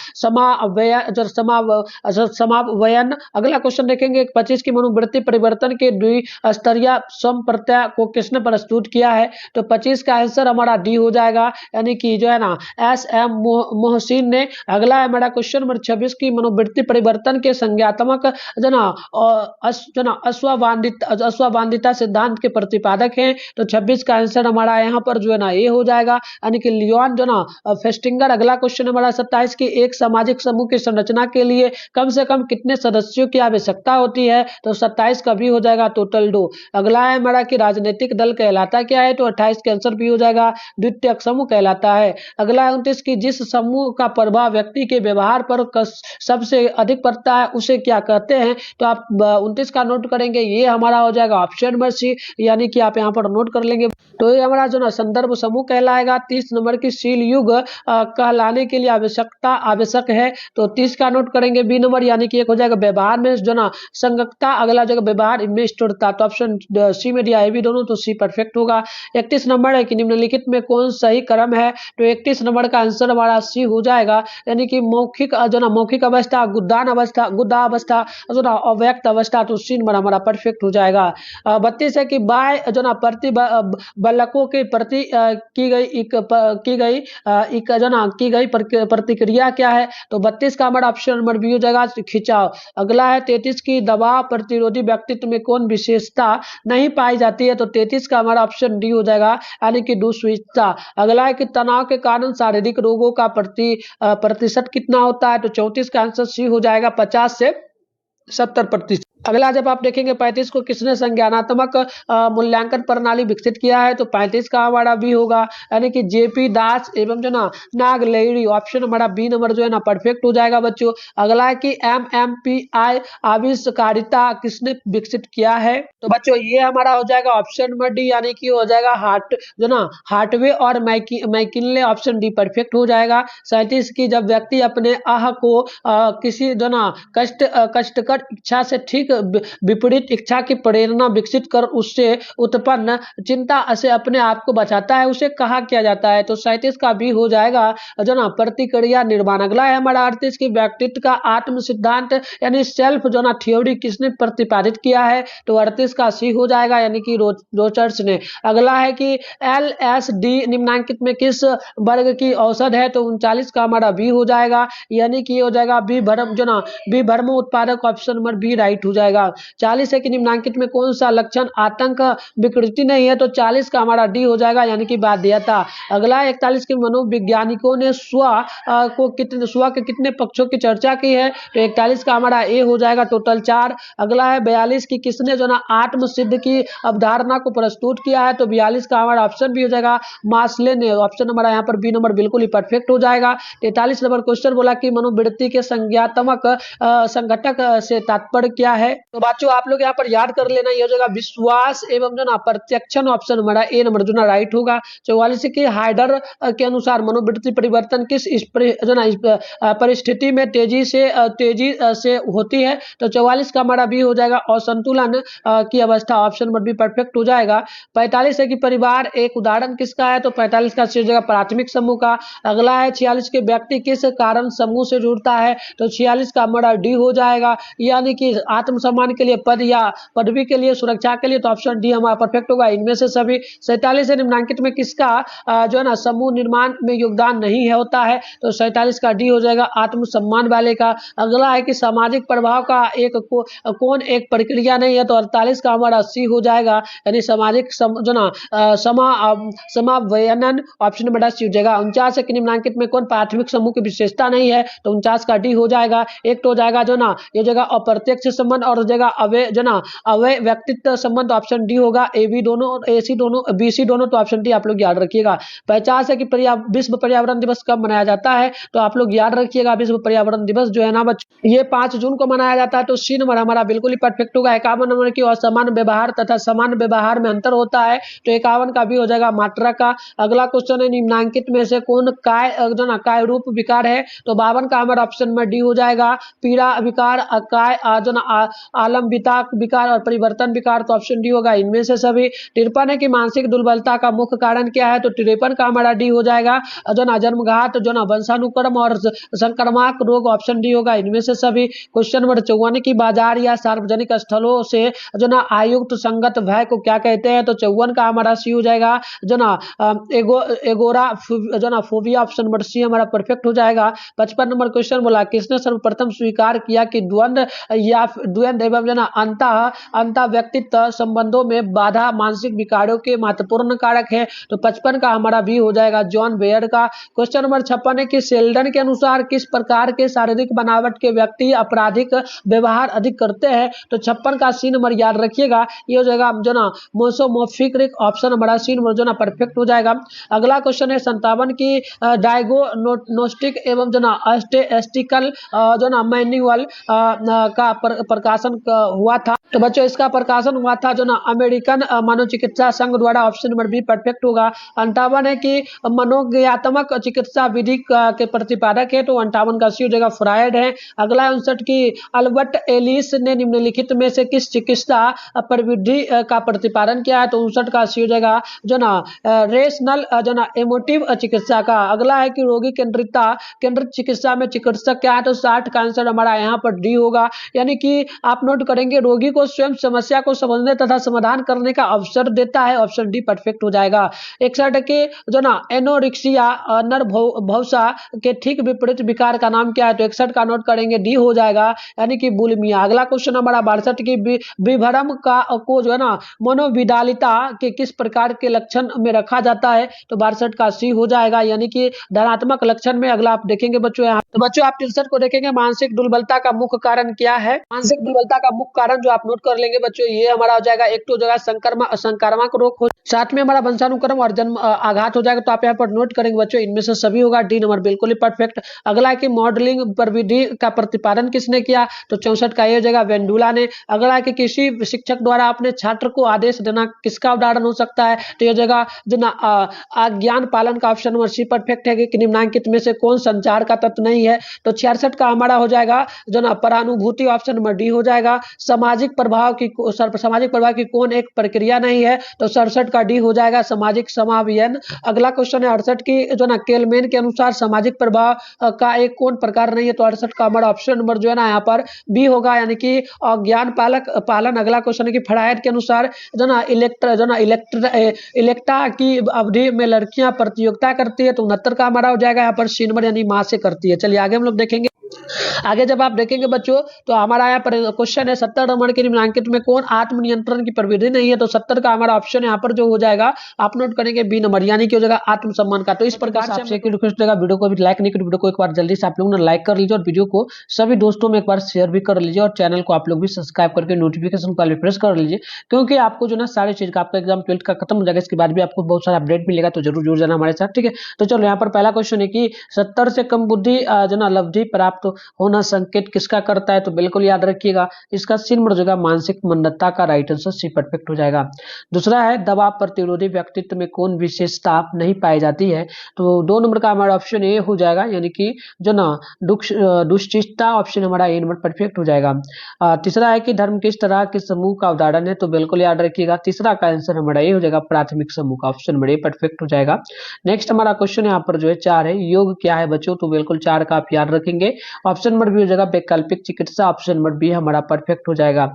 S1: समावयन। अगला क्वेश्चन देखेंगे 25 की मनोवृत्ति परिवर्तन के द्विस्तरीय संप्रत्यय को किसने प्रस्तुत किया है, तो 25 का आंसर हमारा डी हो जाएगा, यानी कि जो है ना एस एम मोहसिन ने। अगला है हमारा क्वेश्चन नंबर 26 की मनोवृत्ति परिवर्तन के संज्ञात्मक जो ना अश्ववान्दिता सिद्धांत के प्रतिपादक हैं, तो 26 का आंसर हमारा यहाँ पर जो है ना ये हो जाएगा, यानी कि लियोन जो ना फेस्टिंगर। अगला क्वेश्चन हमारा 27 की एक सामाजिक समूह की संरचना के लिए कम से कम कितने सदस्यों की आवश्यकता होती है, तो 27 का भी हो जाएगा, टोटल 2। अगला है हमारा कि राजनीतिक दल कहलाता क्या है, तो 28 के आंसर भी हो जाएगा, द्वितीयक समूह कहलाता है। अगला है 29 की जिस समूह का प्रभाव व्यक्ति के व्यवहार पर सबसे अधिक पड़ता है उसे क्या कहते हैं, तो आप 29 का नोट करेंगे, ये हमारा हो जाएगा ऑप्शन नंबर सी, यानी कि आप यहाँ पर नोट कर लेंगे, तो ये हमारा जो ना संदर्भ समूह कहलाएगा। 30 नंबर की शील युग कहलाने के लिए आवश्यक है, तो 30 का नोट करेंगे, बी नंबर, यानी कि एक हो जाएगा व्यवहार में जो ना संगतता। अगला जगह व्यवहार में स्थिरता, तो ऑप्शन सी में दिया है भी दोनों, तो सी परफेक्ट होगा। 31 नंबर है कि निम्नलिखित में कौन सही क्रम है, तो 31 नंबर का आंसर हमारा सी हो जाएगा, यानी कि मौखिक जो ना मौखिक अवस्था, गुद्दा अवस्था जो ना अव्यक्त अवस्था, तो सी नंबर हमारा परफेक्ट हो जाएगा। 32 है कि बाय जो ना प्रति बालकों के प्रति की गई प्रतिक्रिया क्या है, तो 32 का हमारा ऑप्शन नंबर बी हो जाएगा, खिंचाव। अगला है 33 की दबाव प्रतिरोधी व्यक्तित्व में कौन विशेषता नहीं पाई जाती है, तो 33 का हमारा ऑप्शन डी हो जाएगा, यानी कि दुस्विचता। अगला है कि तनाव के कारण शारीरिक रोगों का प्रतिशत कितना होता है, तो 34 का आंसर सी हो जाएगा, 50 से 70%। अगला जब आप देखेंगे 35 को किसने संज्ञानात्मक मूल्यांकन प्रणाली विकसित किया है, तो 35 का हमारा बी होगा, यानी कि जेपी दास एवं जो ना नागलेरी, ऑप्शन हमारा बी नंबर जो है ना परफेक्ट हो जाएगा बच्चों। अगला है कि एमएमपीआई आविष्कारिता किसने विकसित किया है, तो बच्चों ये हमारा हो जाएगा ऑप्शन नंबर डी, यानी कि हो जाएगा हार्टवे और मैकिनले, ऑप्शन डी परफेक्ट हो जाएगा। 37 की जब व्यक्ति अपने आह को किसी जो ना कष्टकर इच्छा से ठीक विपरीत इच्छा की प्रेरणा विकसित कर उससे उत्पन्न चिंता से अपने आप को बचाता है, उसे कहा किया जाता है। तो 37 का भी हो जाएगा जो ना प्रतिक्रिया निर्माण। अगला है हमारा 38 की व्यक्तित्व का आत्म सिद्धांत यानी सेल्फ जो ना थ्योरी किसने प्रतिपादित किया है, तो 38 का सी हो जाएगा यानी कि रोचर्स ने। अगला है कि LSD निम्नांकित में किस वर्ग की औषध है, तो 39 का हमारा बी हो जाएगा यानी कि हो जाएगा बी भरम जो ना बी भरम उत्पादक, ऑप्शन नंबर बी राइट हो जाएगा। 40 है कि निम्नांकित में कौन सा लक्षण आतंक विकृति नहीं है, तो 40 का हमारा डी हो जाएगा यानी कि बाध्यता। अगला 41 के मनोवैज्ञानिकों ने स्व के कितने पक्षों की चर्चा की है, तो 41 का हमारा ए हो जाएगा टोटल 4। अगला है 42 की किसने जो ना आत्म सिद्ध की अवधारणा को प्रस्तुत किया है, तो 42 का हमारा ऑप्शन भी हो जाएगा मास्ले ने, ऑप्शन हमारा यहाँ पर बी नंबर बिल्कुल ही परफेक्ट हो जाएगा। 43 नंबर क्वेश्चन बोला कि मनोवृत्ति के संज्ञात्मक संघटक से तात्पर्य क्या है, तो बच्चों आप लोग यहाँ पर याद कर लेना, ये हो जाएगा विश्वास एवं जो ना प्रत्यक्षण, ऑप्शन हमारा ए नंबर जो ना राइट होगा। 44 की हाइडर के अनुसार मनोवृत्ति परिवर्तन किस जो ना परिस्थिति में तेजी से होती है, तो 44 का हमारा भी हो जाएगा असंतुलन की अवस्था, ऑप्शन नंबर बी परफेक्ट हो जाएगा। 45 है कि परिवार एक उदाहरण किसका है, तो 45 का सी हो जाएगा प्राथमिक समूह का। अगला है 46 के व्यक्ति किस कारण समूह से जुड़ता है, तो 46 का हमारा डी हो जाएगा यानी कि आत्मसम्मान के लिए, पद या पदवी के लिए, सुरक्षा के लिए, तो ऑप्शन डी हमारा परफेक्ट होगा इनमें से सभी। 47 है निम्नांकित में किसका जो है ना समूह निर्माण में योगदान नहीं है होता है, तो 47 का डी हो जाएगा आत्मसम्मान वाले का। अगला है कि सामाजिक प्रभाव का कौन एक प्रक्रिया नहीं है, तो 48 का हमारा सी हो जाएगा यानी सामाजिक जो ना समावयन, ऑप्शन नंबर सी हो जाएगा। 49 है कि निम्नांकित में कौन प्राथमिक समूह की विशेषता नहीं है, तो 49 का डी हो जाएगा। एक तो हो जाएगा जो ना ये जगह अप्रत्यक्ष संबंध और जगह अवय जो ना अवय व्यक्तित्व संबंध, ऑप्शन डी होगा। ए बी दोनों, ए सी दोनों, बी सी दोनों, तो ऑप्शन डी आप लोग याद रखिएगा। 50 है कि विश्व पर्यावरण दिवस कब मनाया जाता है, तो आप लोग याद रखिएगा विश्व पर्यावरण दिवस जो है ना बच्चों ये 5 जून को मनाया जाता है, तो सी नंबर हमारा बिल्कुल ही परफेक्ट होगा। 51 नंबर की असमान व्यवहार तथा समान व्यवहार में अंतर होता है, तो 51 का भी हो जाएगा मात्रा का। अगला क्वेश्चन है निम्नांकित में से कौन काय जो ना काय रूप विकार है, तो 52 का हमारा ऑप्शन में डी हो जाएगा पीड़ा विकार, काय जो ना आलम्बिता विकार और परिवर्तन विकार, तो ऑप्शन डी होगा इनमें से सभी। 53 है कि मानसिक दुर्बलता का मुख्य कारण क्या है, तो 53 का हमारा डी हो जाएगा जो ना जन्मघात जो ना वंशानुक्रम और संक्रामक रोग, ऑप्शन डी होगा इनमें से सभी। क्वेश्चन नंबर 54 की बाजार या सार्वजनिक स्थलों से जो ना आयुक्त संगत भय को क्या कहते हैं, तो 54 का हमारा सी हो जाएगा जो ना एगोरा जो ना फोबिया, ऑप्शन नंबर सी हमारा परफेक्ट हो जाएगा। 55 नंबर क्वेश्चन बोला किसने सर्वप्रथम स्वीकार किया कि द्वंद्व एवं जो ना अंतः व्यक्तित्व संबंधों में बाधा मानसिक विकारों के महत्वपूर्ण कारक है, तो 55 का हमारा भी हो जाएगा जॉन बेयर का। क्वेश्चन नंबर 56 है कि सेल्डन के अनुसार किस प्रकार के शारीरिक बनावट के व्यक्ति आपराधिक व्यवहार अधिक करते हैं, तो 56 का सी नंबर याद रखिएगा ये हो जाएगा जो ना मोसोमोर्फिक, ऑप्शन हमारा सी नंबर जो ना परफेक्ट हो जाएगा। अगला क्वेश्चन है 57 की डायग्नोस्टिक एवं जो ना स्टेटिस्टिकल जो ना मैनुअल का प्रकाशन हुआ था, तो बच्चों इसका प्रकाशन हुआ था जो ना अमेरिकन मनोचिकित्सा संघ द्वारा, ऑप्शन नंबर बी परफेक्ट होगा। 58 है कि मनोज्ञात्मक चिकित्सा विधि के प्रतिपादक है, तो 58 का सी हो जाएगा फ्रायड है। अगला 59 की अल्बर्ट एलिस ने निम्नलिखित में से किस चिकित्सा प्रविधि का प्रतिपादन किया है, तो 59 का सी हो जाएगा जो ना रेशनल जो ना इमोटिव चिकित्सा का। अगला है कि रोगी केंद्रित चिकित्सा में चिकित्सक क्या है, तो 60 का आंसर हमारा यहाँ पर डी होगा यानी कि आप नोट करेंगे रोगी को स्वयं समस्या को समझने तथा समाधान करने का अवसर देता है, ऑप्शन डी परफेक्ट हो जाएगा। 61 के जो ना एनोरिक्सिया नरभौसा के ठीक विपरीत विकार का नाम क्या है, तो 61 का नोट करेंगे डी हो जाएगा यानी कि बुलिमिया। अगला क्वेश्चन हमारा 62 की विभ्रम को जो है ना मनोविडालिता के किस प्रकार के लक्षण में रखा जाता है, तो 62 का सी हो जाएगा यानी कि धनात्मक लक्षण में। अगला आप देखेंगे बच्चों यहाँ, तो बच्चों आप 63 को देखेंगे मानसिक दुर्बलता का मुख्य कारण क्या है। मानसिक दुर्बलता का मुख्य कारण जो आप नोट कर लेंगे बच्चों ये हमारा हो जाएगा एक तो जगह संक्रामक रोग हो, साथ में हमारा वंशानुक्रम और जन्म आघात हो जाएगा, तो आप यहाँ पर नोट करेंगे बच्चों इनमें से सभी होगा, डी नंबर बिल्कुल ही परफेक्ट। अगला है कि मॉडलिंग प्रविधि का प्रतिपादन किसने किया, तो 64 का ये हो जाएगा वेंडुला ने। अगला है कि किसी शिक्षक द्वारा अपने छात्र को आदेश देना किसका उदाहरण हो सकता है, तो ये जगह जो ना आज्ञान पालन का, ऑप्शन नंबर सी परफेक्ट है कि निम्नांकित में से कौन संचार का तत्व नहीं है, तो 66 का हमारा हो जाएगा जो ना परानुभूति, ऑप्शन नंबर डी हो जाएगा सामाजिक प्रभाव की कौन एक प्रक्रिया नहीं है, तो 67 का डी हो जाएगा सामाजिक समावयन। अगला क्वेश्चन है 68 की जो ना केलमेन के अनुसार सामाजिक प्रभाव का एक कौन प्रकार नहीं है, तो 68 का हमारा ऑप्शन नंबर जो है ना यहाँ पर बी होगा, यानी कि ज्ञान पालन। अगला क्वेश्चन है कि फ्रायड के अनुसार जो ना इलेक्टा की अवधि में लड़कियां प्रतियोगिता करती है, तो 69 का हमारा हो जाएगा यहाँ पर सी नंबर, यानी माँ से करती है। चलिए आगे हम लोग देखेंगे। आगे जब आप देखेंगे बच्चों तो हमारा यहाँ पर क्वेश्चन है 70 नंबर के निम्नलिखित में कौन आत्म नियंत्रण की प्रविधि नहीं है, तो 70 का हमारा ऑप्शन यहाँ पर जो हो जाएगा आप नोट करेंगे बी नंबर, यानी कि हो जाएगा आत्मसम्मान का। तो इस प्रकार से आपसे एक रिक्वेस्ट रहेगा, वीडियो को भी लाइक नहीं करें, वीडियो को एक बार जल्दी से आप लोग ने लाइक कर लीजिए और वीडियो को सभी दोस्तों में एक बार शेयर भी कर लीजिए और चैनल को आप लोग भी सब्सक्राइब करके नोटिफिकेशन को प्रेस कर लीजिए, क्योंकि आपको जो ना सारी चीज का आपका एग्जाम 12th का खत्म हो जाएगा, इसके बाद भी आपको बहुत सारा अपडेट मिलेगा, तो जरूर जुड़ जाना हमारे साथ, ठीक है। तो चलो यहाँ पर पहला क्वेश्चन है कि 70 से कम बुद्धि जो ना लब्धि प्राप्त होना संकेत किसका करता है, तो बिल्कुल याद रखिएगा इसका सी नंबर जो है मानसिक मंदता का। राइट आंसर सी परफेक्ट हो जाएगा। दूसरा है दबाव प्रतिरोधी व्यक्तित्व में कौन विशेषता नहीं पाई जाती है, तो 2 नंबर का हमारा ऑप्शन ए हो जाएगा, यानी कि जो ना दुश्चिंता, ऑप्शन हमारा ए नंबर परफेक्ट हो जाएगा। तीसरा है कि धर्म किस तरह के समूह का उदाहरण है, तो बिल्कुल याद रखिएगा तीसरा का आंसर हमारा ए हो जाएगा, प्राथमिक समूह का। ऑप्शन नंबर ए परफेक्ट हो जाएगा। नेक्स्ट हमारा क्वेश्चन यहाँ पर जो है 4 है, योग क्या है बच्चों, तो बिल्कुल 4 का आप याद रखेंगे। ऑप्शन नंबर बी हो जाएगा वैकल्पिक चिकित्सा, ऑप्शन नंबर बी हमारा परफेक्ट हो जाएगा।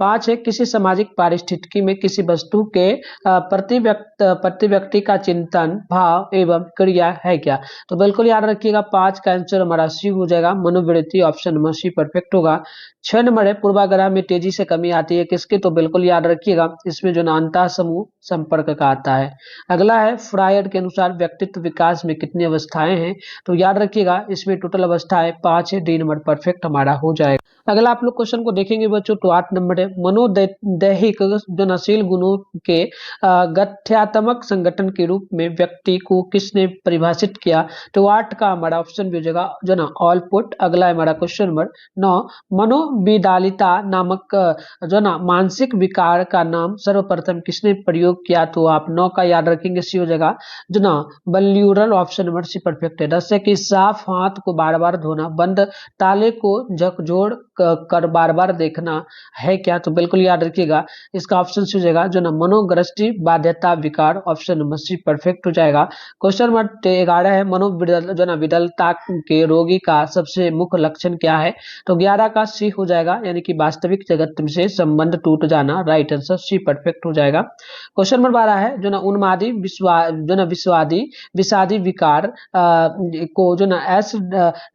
S1: 5 है किसी सामाजिक पारिस्थितिकी में किसी वस्तु के प्रति व्यक्ति का चिंतन, भाव एवं क्रिया है क्या, तो बिल्कुल याद रखिएगा 5 का आंसर हमारा सी हो जाएगा, मनोवृत्ति। ऑप्शन नंबर सी परफेक्ट होगा। 6 नंबर है पूर्वाग्रह में तेजी से कमी आती है किसके, तो बिल्कुल याद रखिएगा इसमें जो ना अंतः समूह संपर्क का आता है। अगला है फ्रायड के अनुसार व्यक्तित्व विकास में कितनी अवस्थाएं हैं, तो याद रखिएगा इसमें टोटल अवस्थाएं 5 है, डी नंबर परफेक्ट हमारा हो जाएगा। अगला आप लोग क्वेश्चन को देखेंगे बच्चों तो 8 नंबर है मनोदैहिक जनशील गुणों के गठ्यात्मक संगठन के रूप में व्यक्ति को किसने परिभाषित किया, तो 8 का हमारा ऑप्शन भी हो जाएगा जो ना ऑल पुट। अगला है हमारा क्वेश्चन नंबर 9 मनोविदालिता नामक जो ना मानसिक विकार का नाम सर्वप्रथम किसने प्रयोग किया, तो आप 9 का याद रखेंगे सी हो जाएगा जो ना बल्यूरल। ऑप्शन नंबर सी परफेक्ट है। 10 है कि साफ हाथ को बार बार धोना, बंद ताले को झकझोर कर बार बार देखना है क्या, तो बिल्कुल याद रखिएगा इसका ऑप्शन सी हो जाएगा जो ना मनोग्रस्टी बाध्यता विकार। ऑप्शन नंबर सी परफेक्ट हो जाएगा। क्वेश्चन नंबर 11 है मनोविदल जो ना विदलता के रोगी का सबसे मुख्य लक्षण क्या है, तो 11 का सी हो जाएगा, यानी कि वास्तविक जगत से संबंध टूट जाना। राइट आंसर सी परफेक्ट हो जाएगा। क्वेश्चन नंबर 12 है जो ना उन्मादी विषादी विकार को जो ना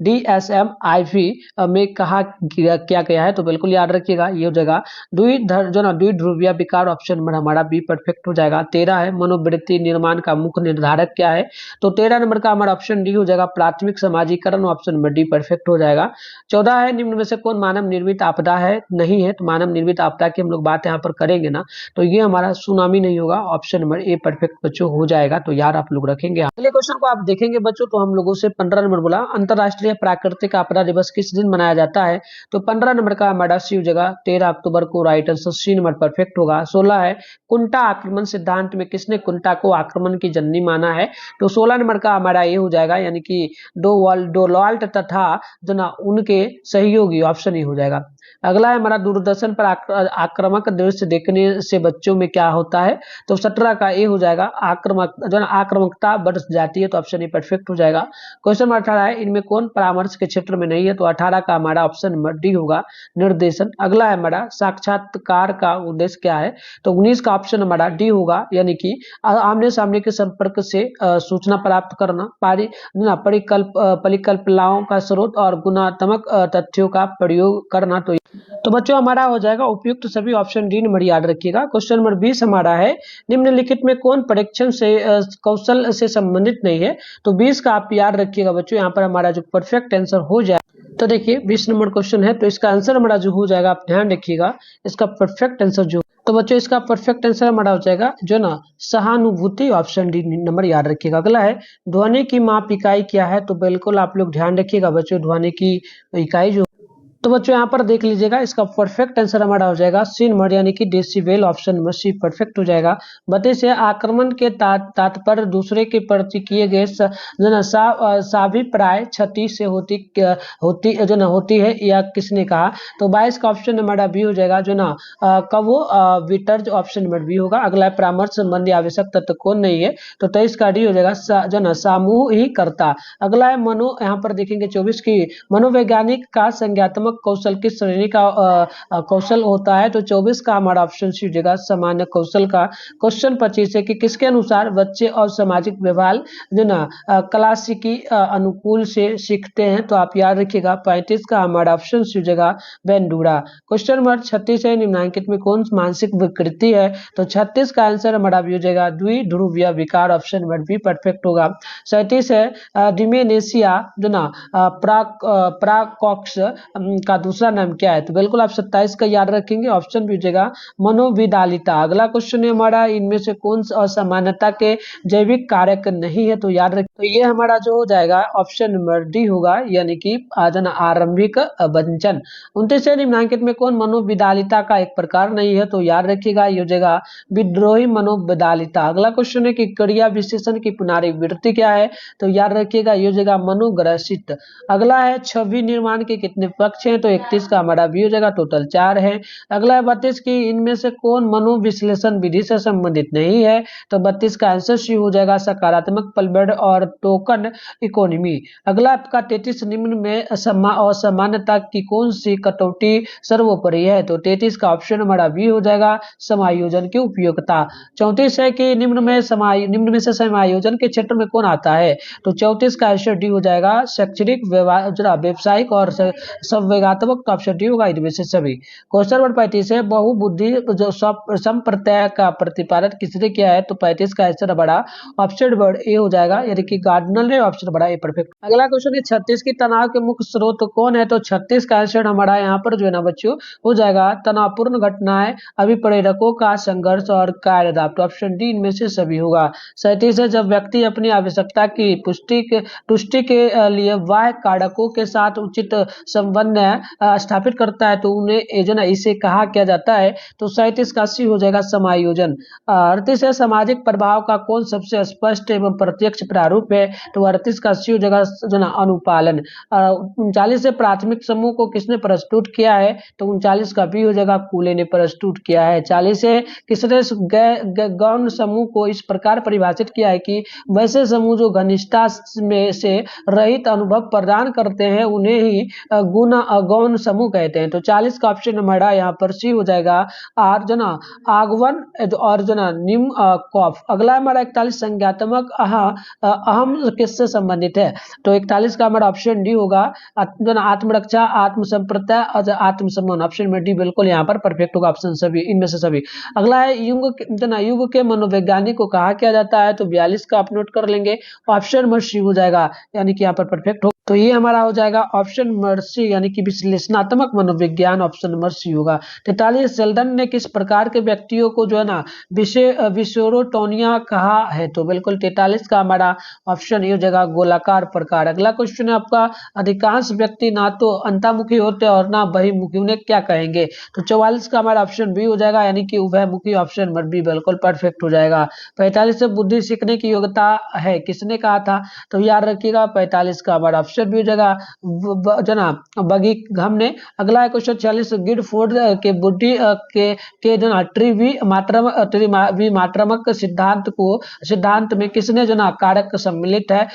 S1: DSM-IV में कहा क्या गया है, तो बिल्कुल याद रखिएगा ये हो जाएगा द्विध्रुवीय विकार। ऑप्शन नंबर हमारा बी परफेक्ट हो जाएगा। 13 है मनोवृत्ति निर्माण का मुख्य निर्धारक क्या है, तो 13 नंबर का हमारा ऑप्शन डी हो जाएगा प्राथमिक समाजीकरण। ऑप्शन नंबर डी परफेक्ट हो जाएगा। 14 है निम्न में से कौन मानव निर्मित आपदा है नहीं है, तो मानव निर्मित आपदा की हम लोग बात यहाँ पर करेंगे ना, तो ये हमारा सुनामी नहीं होगा। ऑप्शन नंबर ए परफेक्ट बच्चों हो जाएगा, तो यार आप लोग रखेंगे। अगले क्वेश्चन को आप देखेंगे बच्चों तो हम लोगों से 15 नंबर बोला अंतरराष्ट्रीय प्राकृतिक आपदा दिवस किस दिन मनाया जाता है, तो 15 नंबर का हमारा सी हो जाएगा 13 अक्टूबर को। Right answer C number perfect होगा। 16 है कुंटा आक्रमण सिद्धांत में किसने कुंटा को आक्रमण की जननी माना है, तो 16 नंबर का हमारा ये हो जाएगा, यानी कि डोलाल्ट तथा जो ना उनके सहयोगी। ऑप्शन ही हो जाएगा। अगला है हमारा दूरदर्शन पर आक्रामक दृश्य देखने से बच्चों में क्या होता है, तो 17 का ए हो जाएगा आक्रामकता बढ़ जाती है, तो ऑप्शन ए परफेक्ट हो जाएगा। क्वेश्चन नंबर 18 है इनमें कौन परामर्श के क्षेत्र में नहीं है, तो 18 का हमारा ऑप्शन नंबर डी होगा निर्देशन। अगला है हमारा साक्षात्कार का उद्देश्य क्या है, तो 19 का ऑप्शन हमारा डी होगा, यानी कि आमने सामने के संपर्क से सूचना प्राप्त करना, परिकल्पनाओं का स्रोत और गुणात्मक तथ्यों का प्रयोग करना। तो बच्चों हमारा हो जाएगा उपयुक्त सभी ऑप्शन डी नंबर याद रखिएगा। क्वेश्चन नंबर 20 हमारा है निम्नलिखित में कौन परीक्षण से कौशल से संबंधित नहीं है, तो 20 का आप याद रखिएगा बच्चों। यहाँ पर हमारा जो परफेक्ट आंसर हो जाए, तो देखिए 20 नंबर क्वेश्चन है, तो इसका आंसर हमारा जो हो जाएगा आप ध्यान रखिएगा इसका परफेक्ट आंसर जो, तो बच्चों इसका परफेक्ट आंसर हमारा हो जाएगा जो ना सहानुभूति। ऑप्शन डी नंबर याद रखिएगा। अगला है ध्वनि की माप इकाई क्या है, तो बिल्कुल आप लोग ध्यान रखिएगा बच्चों ध्वनि की इकाई जो तो बच्चों यहाँ पर देख लीजिएगा, इसका परफेक्ट आंसर हमारा हो जाएगा सी नंबर यानी कि decibel, option number C perfect हो जाएगा। बताइए से आक्रमण के तात्पर्य दूसरे के प्रति किए गए जो ना साभिप्राय क्षति से होती जो ना होती है, या किसने कहा। तो 22 का ऑप्शन हमारा बी हो जाएगा, जो ना कवो विटर्ज, ऑप्शन नंबर बी होगा। अगला है परामर्श संबंधी आवश्यक तत्व कौन नहीं है, तो 23 का डी हो जाएगा, जो ना समूह ही करता। अगला है मनो, यहाँ पर देखेंगे 24 की, मनोवैज्ञानिक का संज्ञात्मक कौशल किस श्रेणी का कौशल होता है, तो 24 का हमारा ऑप्शन सी हो जाएगा, सामान्य कौशल का। क्वेश्चन 25 है कि किसके अनुसार बच्चे और सामाजिक व्यवहार जो ना क्लासिकी अनुकूल से सीखते हैं, तो आप याद रखिएगा 35 का हमारा ऑप्शन सी हो जाएगा, बेंडूरा। क्वेश्चन नंबर 36 है, निम्नलिखित में कौन मानसिक विकृति है, तो 36 का आंसर हमारा भी हो जाएगा द्विध्रुवीय विकार, ऑप्शन नंबर बी परफेक्ट होगा। 37 है डिमेनेशिया जो ना प्राकॉक्स का दूसरा नाम क्या है, तो बिल्कुल आप 27 का याद रखेंगे, ऑप्शन भी हो जाएगा मनोविदालिता। अगला क्वेश्चन है हमारा, इनमें से कौन असामान्यता के जैविक कारक नहीं है, तो याद रखें, तो ये हमारा जो हो जाएगा ऑप्शन नंबर डी होगा, यानी कि आरंभिक वंचन। 29 है, निम्नलिखित में कौन मनोविदालिता का एक प्रकार नहीं है, तो याद रखिएगा ये हो जाएगा विद्रोही मनोविदालिता। अगला क्वेश्चन है कि क्रिया विशेषण की पुनरावृत्ति क्या है, तो याद रखिएगा ये हो जाएगा मनोग्रसित। अगला है छवि निर्माण के कितने पक्ष हैं, तो 31 का हमारा भी हो जाएगा, टोटल 4 है। अगला है 32 की, इनमें से कौन मनोविश्लेषण विधि से संबंधित नहीं है, तो 32 का आंसर सी हो जाएगा, सकारात्मक पलबड़ और टोकन इकोनॉमी। अगला आपका 33, निम्न में असामान्यता की कौन सी कटौती सर्वोपरि है, तो 33 का ऑप्शन हमारा भी हो जाएगा, समायोजन की उपयोगिता। 34 है कि निम्न में से समायोजन के क्षेत्र में कौन आता है, तो 34 का आंसर डी हो जाएगा, शैक्षणिक व्यवसायिक और संवेगात्मक, ऑप्शन डी होगा इनमें से सभी। क्वेश्चन नंबर 35 है, बहुबुद्धि जो संप्रत्यय का प्रतिपादन किसने किया है, तो 35 का आंसर बड़ा ऑप्शन नंबर ए हो जाएगा, यानी कि गार्डनर ने, ऑप्शन बड़ा ए परफेक्ट। अगला क्वेश्चन है 36 की, तनाव के मुख्य स्रोत कौन है, तो 36 का आंसर हमारा यहाँ पर जो है ना बच्चों हो जाएगा, तनावपूर्ण घटनाएं, अभिप्रेरकों का संघर्ष और कार्यदाप, तो ऑप्शन डी इनमें से सभी होगा। 37 है, जब व्यक्ति अपनी आवश्यकता की तुष्टि के लिए बाह्य कारकों के साथ उचित संबंध स्थापित करता है, तो उन्हें जो ना इसे कहा किया जाता है, तो 37 का सी हो जाएगा, समायोजन। 38 है, सामाजिक प्रभाव का कौन सबसे स्पष्ट एवं प्रत्यक्ष प्रारूप है, तो 38 का सी हो जाएगा, जो ना अनुपालन। 39 है, प्राथमिक समूह को किसने प्रस्तुत किया है, तो 39 का भी हो जाएगा, कूले ने प्रस्तुत किया है। 40 है, किसने गौण समूह को इस प्रकार परिभाषित किया है कि वैसे समूह जो घनिष्ठता में से रहित अनुभव प्रदान करते हैं उन्हें ही गौण समूह कहते हैं, तो 40 का ऑप्शन हमारा यहाँ पर सी हो जाएगा, आर जो ना आगवन और जो ना निम कॉफ। अगला हमारा 41 संज्ञात्मक अहम किससे संबंधित है, तो 41 का हमारा ऑप्शन डी होगा, जो ना आत्मरक्षा, आत्मसंप्रत्यय और आत्मसम्मान, ऑप्शन में डी बिल्कुल यहाँ पर परफेक्ट होगा, ऑप्शन सभी इनमें से सभी। अगला है युग के मनोवैज्ञानिक को कहा किया जाता है, तो 42 का आप नोट कर लेंगे, ऑप्शन नंबर सी हो जाएगा, यानी कि यहाँ पर परफेक्ट हो, तो ये हमारा हो जाएगा ऑप्शन नंबर सी, यानी कि विश्लेषणात्मक मनोविज्ञान, ऑप्शन नंबर सी होगा। 43 सेल्डन ने किस प्रकार के व्यक्तियों को जो है ना विसेरोटोनिया कहा है, तो बिल्कुल 43 का हमारा ऑप्शन ये हो जाएगा, गोलाकार प्रकार। अगला क्वेश्चन है आपका, अधिकांश व्यक्ति ना तो अंतर्मुखी होते और ना बहिर्मुखी, उन्हें क्या कहेंगे, तो 44 का हमारा ऑप्शन बी हो जाएगा, यानी कि उभयमुखी, ऑप्शन नंबर बी बिल्कुल परफेक्ट हो जाएगा। 45 से बुद्धि सीखने की योग्यता है, किसने कहा था, तो याद रखिएगा 45 का हमारा ऑप्शन भी हो जाएगा, जना बगी घम ने। अगला है क्वेश्चन 46, गिलफोर्ड के बुद्धि के जना त्रिमात्रात्मक सिद्धांत में किसने जना कारक सम्मिलित है,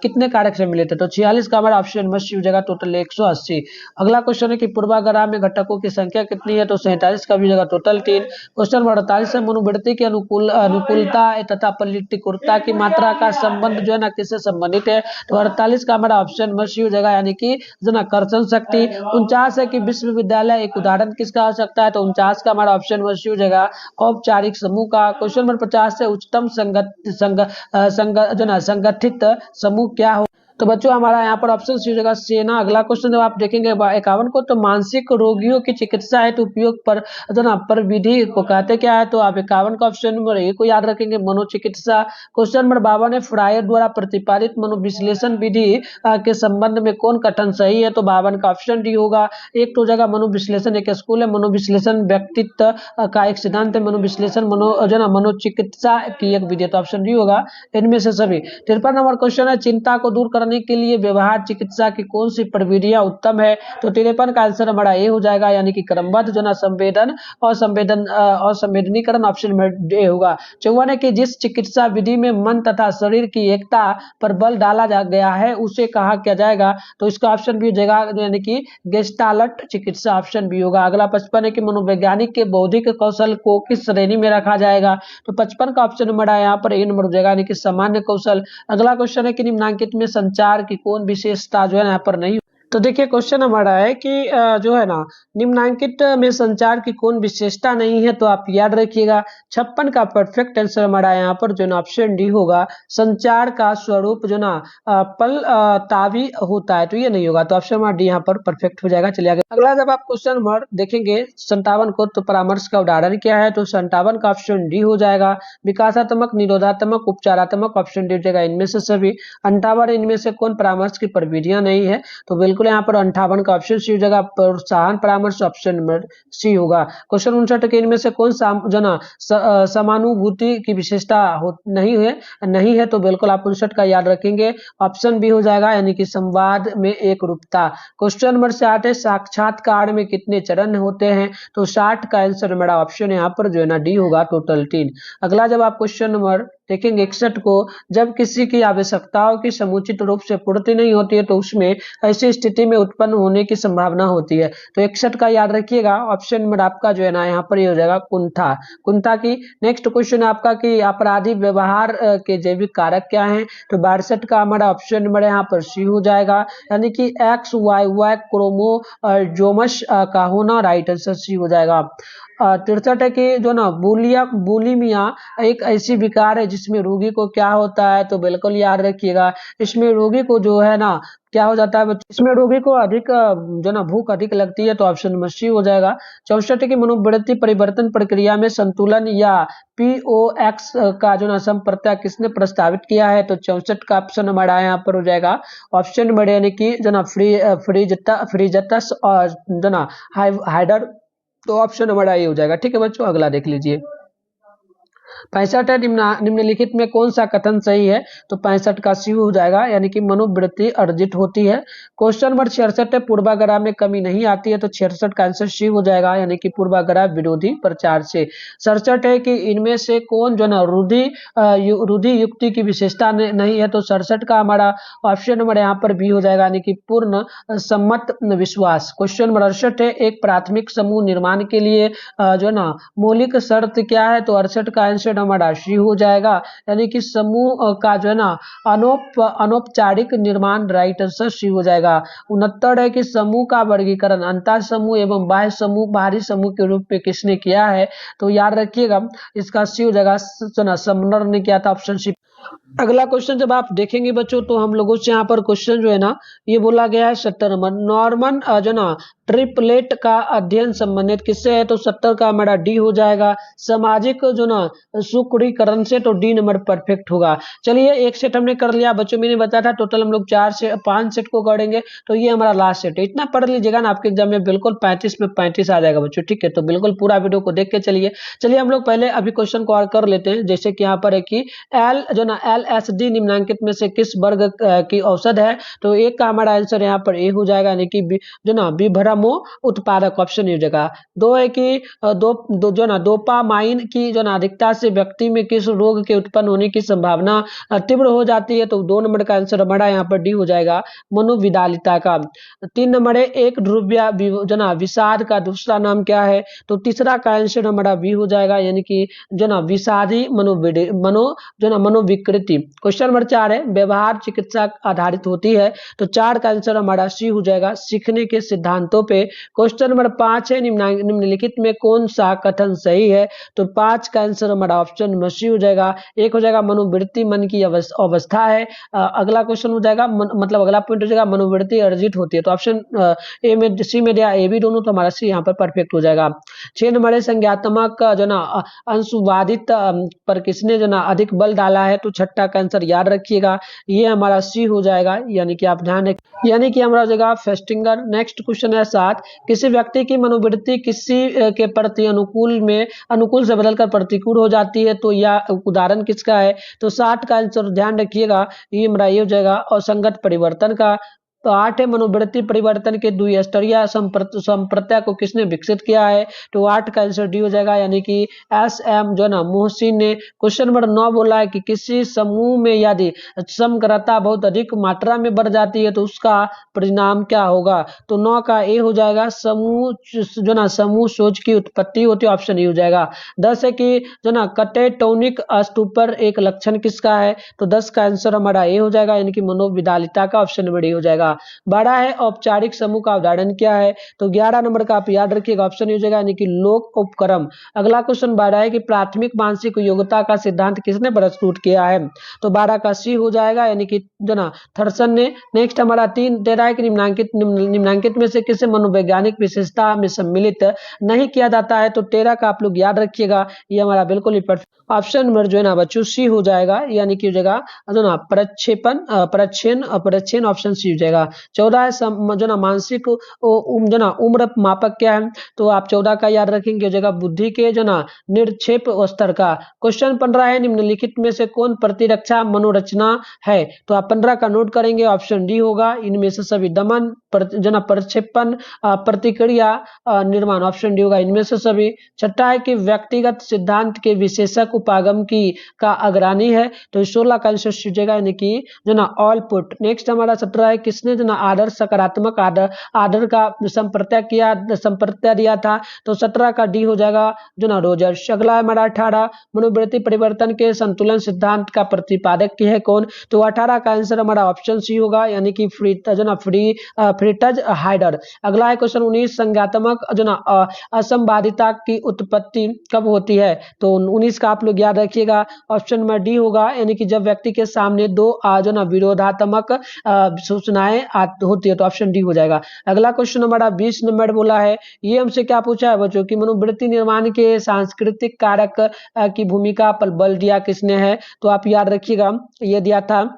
S1: कितने कारक सम्मिलित है, तो 46 का हमारा ऑप्शन नंबर सी हो जाएगा, टोटल 180। अगला क्वेश्चन है कि पूर्वाग्रह में घटकों की संख्या कितनी है, तो 47 का भी जगह टोटल 3। क्वेश्चन नंबर 48 है, मनोवृत्ति की अनुकूलता तथा प्रतिकूलता की मात्रा का संबंध जो है ना किससे संबंधित है, तो 48 का हमारा ऑप्शन नंबर सी हो जाएगा, यानी कि जो ना कर्षण शक्ति। 49 है कि विश्वविद्यालय एक उदाहरण किसका हो सकता है, तो 49 का हमारा ऑप्शन नंबर सी हो जाएगा, औपचारिक समूह का। क्वेश्चन नंबर 50 है, उच्चतम संगठित समूह क्या हो, तो बच्चों हमारा यहाँ पर ऑप्शन सी हो जाएगा सेना। अगला क्वेश्चन जब आप देखेंगे 51 को, तो मानसिक रोगियों की चिकित्सा हेतु उपयोग पर जो ना पर विधि को कहते क्या है, तो आप 51 का ऑप्शन नंबर ए को याद रखेंगे, मनोचिकित्सा। क्वेश्चन नंबर 52 है फ्रायर द्वारा प्रतिपादित मनोविश्लेषण विधि के संबंध में कौन कथन सही है, तो 52 का ऑप्शन डी होगा। एक तो जगह मनोविश्लेषण एक स्कूल है, मनोविश्लेषण व्यक्तित्व का एक सिद्धांत है, मनोविश्लेषण जो ना मनोचिकित्सा की एक विधि, तो ऑप्शन डी होगा इनमें से सभी। 53 नंबर क्वेश्चन है चिंता को दूर करने के लिए व्यवहार चिकित्सा की कौन सी प्रविधियां उत्तम है, तो 53 का आंसर हमारा ए हो जाएगा, यानी कि क्रमबद्ध जो ना संवेदन और संवेदनीकरण, ऑप्शन नंबर ए होगा। 54 है कि जिस चिकित्सा विधि में मन तथा शरीर की एकता पर बल डाला गया है उसे कहा क्या जाएगा, तो इसका ऑप्शन भी हो जाएगा, यानी कि गेस्टाल्ट चिकित्सा, ऑप्शन भी होगा। अगला 55 है कि मनोवैज्ञानिक के बौद्धिक कौशल को किस श्रेणी में रखा जाएगा, तो 55 का ऑप्शन नंबर है यहाँ पर ए नंबर हो जाएगा, यानी कि सामान्य कौशल। अगला क्वेश्चन है कि निम्नांकित में संचार की कौन विशेषता जो है यहाँ पर नहीं, तो देखिए क्वेश्चन हमारा है कि जो है ना निम्नांकित में संचार की कौन विशेषता नहीं है, तो आप याद रखिएगा 56 का परफेक्ट आंसर हमारा यहाँ पर जो ना ऑप्शन डी होगा, संचार का स्वरूप जो ना पल तावी होता है, तो ये नहीं होगा, तो ऑप्शन नंबर डी यहाँ पर परफेक्ट हो जाएगा। चलिए आगे अगला जब आप क्वेश्चन नंबर देखेंगे 57 को, तो परामर्श का उदाहरण क्या है, तो 57 का ऑप्शन डी हो जाएगा, विकासात्मक, निरोधात्मक, उपचारात्मक, ऑप्शन डी हो जाएगा इनमें से सभी। 58 इनमें से कौन परामर्श की प्रविधियां नहीं है, तो बिल्कुल यहाँ पर 58 का ऑप्शन सी हो जाएगा, प्रोत्साहन परामर्श, ऑप्शन नंबर सी होगा। क्वेश्चन 59 के इनमें से कौन जो ना समानुभूति की विशेषता नहीं है, तो बिल्कुल आप 59 का याद रखेंगे, ऑप्शन बी हो जाएगा, यानी कि संवाद में एक रूपता। क्वेश्चन नंबर 60 है साक्षात्कार में कितने चरण होते हैं, तो 60 का आंसर मेरा ऑप्शन यहाँ पर जो है ना डी होगा, टोटल 3। अगला जब आप क्वेश्चन नंबर देखेंगे 61 को, जब किसी की आवश्यकताओं की समुचित रूप से पूर्ति नहीं होती है तो उसमें ऐसी स्थिति में उत्पन्न होने की संभावना होती है, तो 61 का याद रखिएगा, ऑप्शन नंबर आपका जो है ना यहाँ पर ये हो जाएगा कुंठा की। नेक्स्ट क्वेश्चन आपका कि आपराधी व्यवहार के जैविक कारक क्या हैं, तो 62 का हमारा ऑप्शन नंबर यहाँ पर सी हो जाएगा, यानी कि XYY क्रोमोजोमस का होना, राइट आंसर सी हो जाएगा। 63 है कि जो ना बुलिमिया एक ऐसी विकार है जिसमें रोगी को क्या होता है, तो बिल्कुल याद रखिएगा, इसमें रोगी को जो है ना क्या हो जाता है, इसमें रोगी को अधिक जो ना भूख अधिक लगती है, तो ऑप्शन नंबर सी हो जाएगा। 64 की मनोवृत्ति परिवर्तन प्रक्रिया में संतुलन या POX का जो ना संप्रत्यय किसने प्रस्तावित किया है, तो 64 का ऑप्शन हमारा यहाँ पर हो जाएगा, ऑप्शन नंबर यानी कि जो ना फ्रीजटस और जो ना हाइडर, तो ऑप्शन हमारा ये हो जाएगा। ठीक है बच्चों, अगला देख लीजिए 65 है निम्नलिखित में कौन सा कथन सही है, तो 65 का सी हो जाएगा, यानी कि मनोवृत्ति अर्जित होती है। क्वेश्चन नंबर 66 है पूर्वाग्रह में कमी नहीं आती है, तो 66 का आंसर सी हो जाएगा, यानी कि पूर्वाग्रह विरोधी प्रचार से। 67 है कि इनमें से कौन जो ना रुधि युक्ति की विशेषता नहीं है, तो 67 का हमारा ऑप्शन नंबर यहाँ पर बी हो जाएगा, यानी कि पूर्ण सम्मत विश्वास। क्वेश्चन नंबर 68 है एक प्राथमिक समूह निर्माण के लिए जो ना मौलिक शर्त क्या है, तो 68 का आंसर हमारा सी हो जाएगा, यानी कि समूह का जो है ना अनौपचारिक निर्माण, राइट आंसर सी हो जाएगा। 69 है कि समूह का वर्गीकरण अंतर समूह एवं बाह्य समूह बाहरी समूह के रूप में किसने किया है, तो याद रखिएगा इसका सी हो जाएगा, समनर ने किया था, ऑप्शन सी। अगला क्वेश्चन जब आप देखेंगे बच्चों, तो हम लोगों से यहाँ पर क्वेश्चन जो है ना ये बोला गया है 70 नंबर, नॉर्मन जो ना ट्रिपलेट का अध्ययन संबंधित किससे है, तो 70 का हमारा डी हो जाएगा, सामाजिक जो ना सुकुड़ीकरण से, तो डी नंबर परफेक्ट होगा। चलिए एक सेट हमने कर लिया बच्चों, मैंने बताया था टोटल हम लोग 5 सेट को करेंगे, तो ये हमारा लास्ट सेट है, इतना पढ़ लीजिएगा ना आपके एग्जाम में बिल्कुल 35 में 35 आ जाएगा बच्चों। ठीक है, तो बिल्कुल पूरा वीडियो को देख के चलिए हम लोग पहले अभी क्वेश्चन को और कर लेते हैं। जैसे कि यहाँ पर है कि एल जो ना LSD निम्नांकित में से किस वर्ग की औषध है, तो एक का हमारा आंसर यहाँ पर ए हो जाएगा, यानी कि जो ना विभ्रमो उत्पादक, ऑप्शन हो जाएगा। 2 है कि जो ना डोपामाइन की जो ना अधिकता से व्यक्ति में किस रोग के उत्पन्न होने की संभावना तीव्र हो जाती है, तो 2 नंबर का आंसर हमारा यहाँ पर डी हो जाएगा, मनोविदालिता का। 3 नंबर है एक ध्रुव्य जो ना विषाद का दूसरा नाम क्या है, तो तीसरा का आंसर हमारा बी हो जाएगा, यानी कि जो ना विषादी जो ना विकृति। क्वेश्चन नंबर 4 है व्यवहार चिकित्सा आधारित होती है, तो 4 का आंसर हमारा सी हो जाएगा, सीखने के सिद्धांतों पे। क्वेश्चन नंबर 5 है निम्नलिखित में कौन सा कथन सही है, तो 5 का आंसर हमारा ऑप्शन नंबर सी हो जाएगा। एक हो जाएगा मनोवृत्ति मन की अवस्था है। अगला क्वेश्चन हो जाएगा मतलब अगला पॉइंट हो जाएगा मनोवृत्ति अर्जित होती है, तो ऑप्शन ए में सी में दिया ए बी दोनों, तो हमारा सी यहाँ पर परफेक्ट हो जाएगा। 6 नंबर है संज्ञात्मक जो ना अंशुवादित पर किसने जो ना अधिक बल डाला है, तो छठा का आंसर याद रखिएगा, ये हमारा सी हो जाएगा, यानी कि आप ध्यान रखिए, यानी कि हमारा हो जाएगा फेस्टिंगर। नेक्स्ट क्वेश्चन है 7, किसी व्यक्ति की मनोवृत्ति किसी के प्रति अनुकूल से बदलकर प्रतिकूल हो जाती है, तो यह उदाहरण किसका है, तो 7 का आंसर ध्यान रखिएगा, ये हमारा ये हो जाएगा असंगत परिवर्तन का। तो 8 है मनोवृत्ति परिवर्तन के द्विस्तरीय संप्रत्यय को किसने विकसित किया है, तो 8 का आंसर डी हो जाएगा, यानी कि एस एम जो ना मोहसिन ने। क्वेश्चन नंबर 9 बोला है कि किसी समूह में यदि समग्रता बहुत अधिक मात्रा में बढ़ जाती है, तो उसका परिणाम क्या होगा, तो 9 का ए हो जाएगा, समूह जो ना समूह सोच की उत्पत्ति होती है, ऑप्शन ए हो जाएगा। 10 है कि जो ना कटेटोनिक स्टूपर एक लक्षण किसका है, तो 10 का आंसर हमारा ए हो जाएगा, यानी कि मनोविदालिता का, ऑप्शन नंबर ए हो जाएगा। 12 है औपचारिक समूह का उदाहरण क्या है, तो 11 नंबर का आप याद रखिएगा, ऑप्शन हो जाएगा, यानी कि लोक उपक्रम। अगला क्वेश्चन 12 है कि प्राथमिक मानसिक योग्यता का सिद्धांत किसने प्रस्तुत किया है, तो 12 का सी हो जाएगा, यानी कि जो ना थर्सन ने। नेक्स्ट हमारा 13 है कि निम्नांकित में से किसे मनोवैज्ञानिक विशेषता में सम्मिलित नहीं किया जाता है, तो 13 का आप लोग याद रखिएगा, ये हमारा बिल्कुल ही परफेक्ट ऑप्शन नंबर जो है ना बच्चों सी हो जाएगा, यानी कि हो जाएगा जो ना प्रच्छेन ऑप्शन सी हो जाएगा। 14 है जो ना मानसिक जो ना उम्र मापक क्या है, तो आप 14 का याद रखेंगे, हो जाएगा बुद्धि के जो ना निरक्षेप स्तर का। क्वेश्चन 15 है निम्नलिखित में से कौन प्रतिरक्षा मनोरचना है, तो आप 15 का नोट करेंगे, ऑप्शन डी होगा, इनमें से सभी दमन जो ना प्रक्षेपण प्रतिक्रिया निर्माण, ऑप्शन डी होगा, इनमें से सभी। छठा है कि व्यक्तिगत सिद्धांत के विशेषक उपागम की का अग्रणी है, तो 16 का आंसर हो जाएगा, यानी कि जो ना ऑल पुट। नेक्स्ट हमारा 17 है किसने जो ना आदर सकारात्मक आदर का संप्रत्यय दिया था, तो 17 का डी हो जाएगा, जो ना रोजर्स। अगला हमारा 18 मनोवृत्ति परिवर्तन के संतुलन सिद्धांत का प्रतिपादक है कौन, तो 18 का आंसर हमारा ऑप्शन सी होगा, यानी कि फ्रीटज हाइडर। अगला है क्वेश्चन 19 संज्ञात्मक जो ना असंवादिता की उत्पत्ति कब होती है, तो 19 का आप लोग याद रखिएगा, ऑप्शन नंबर डी होगा, यानी कि जब व्यक्ति के सामने दो जो ना विरोधात्मक सूचनाएं होती है, तो ऑप्शन डी हो जाएगा। अगला क्वेश्चन हमारा 20 नंबर बोला है, ये हमसे क्या पूछा है बच्चों की मनोवृत्ति निर्माण के सांस्कृतिक कारक की भूमिका पर बल दिया किसने है, तो आप याद रखिएगा, ये दिया था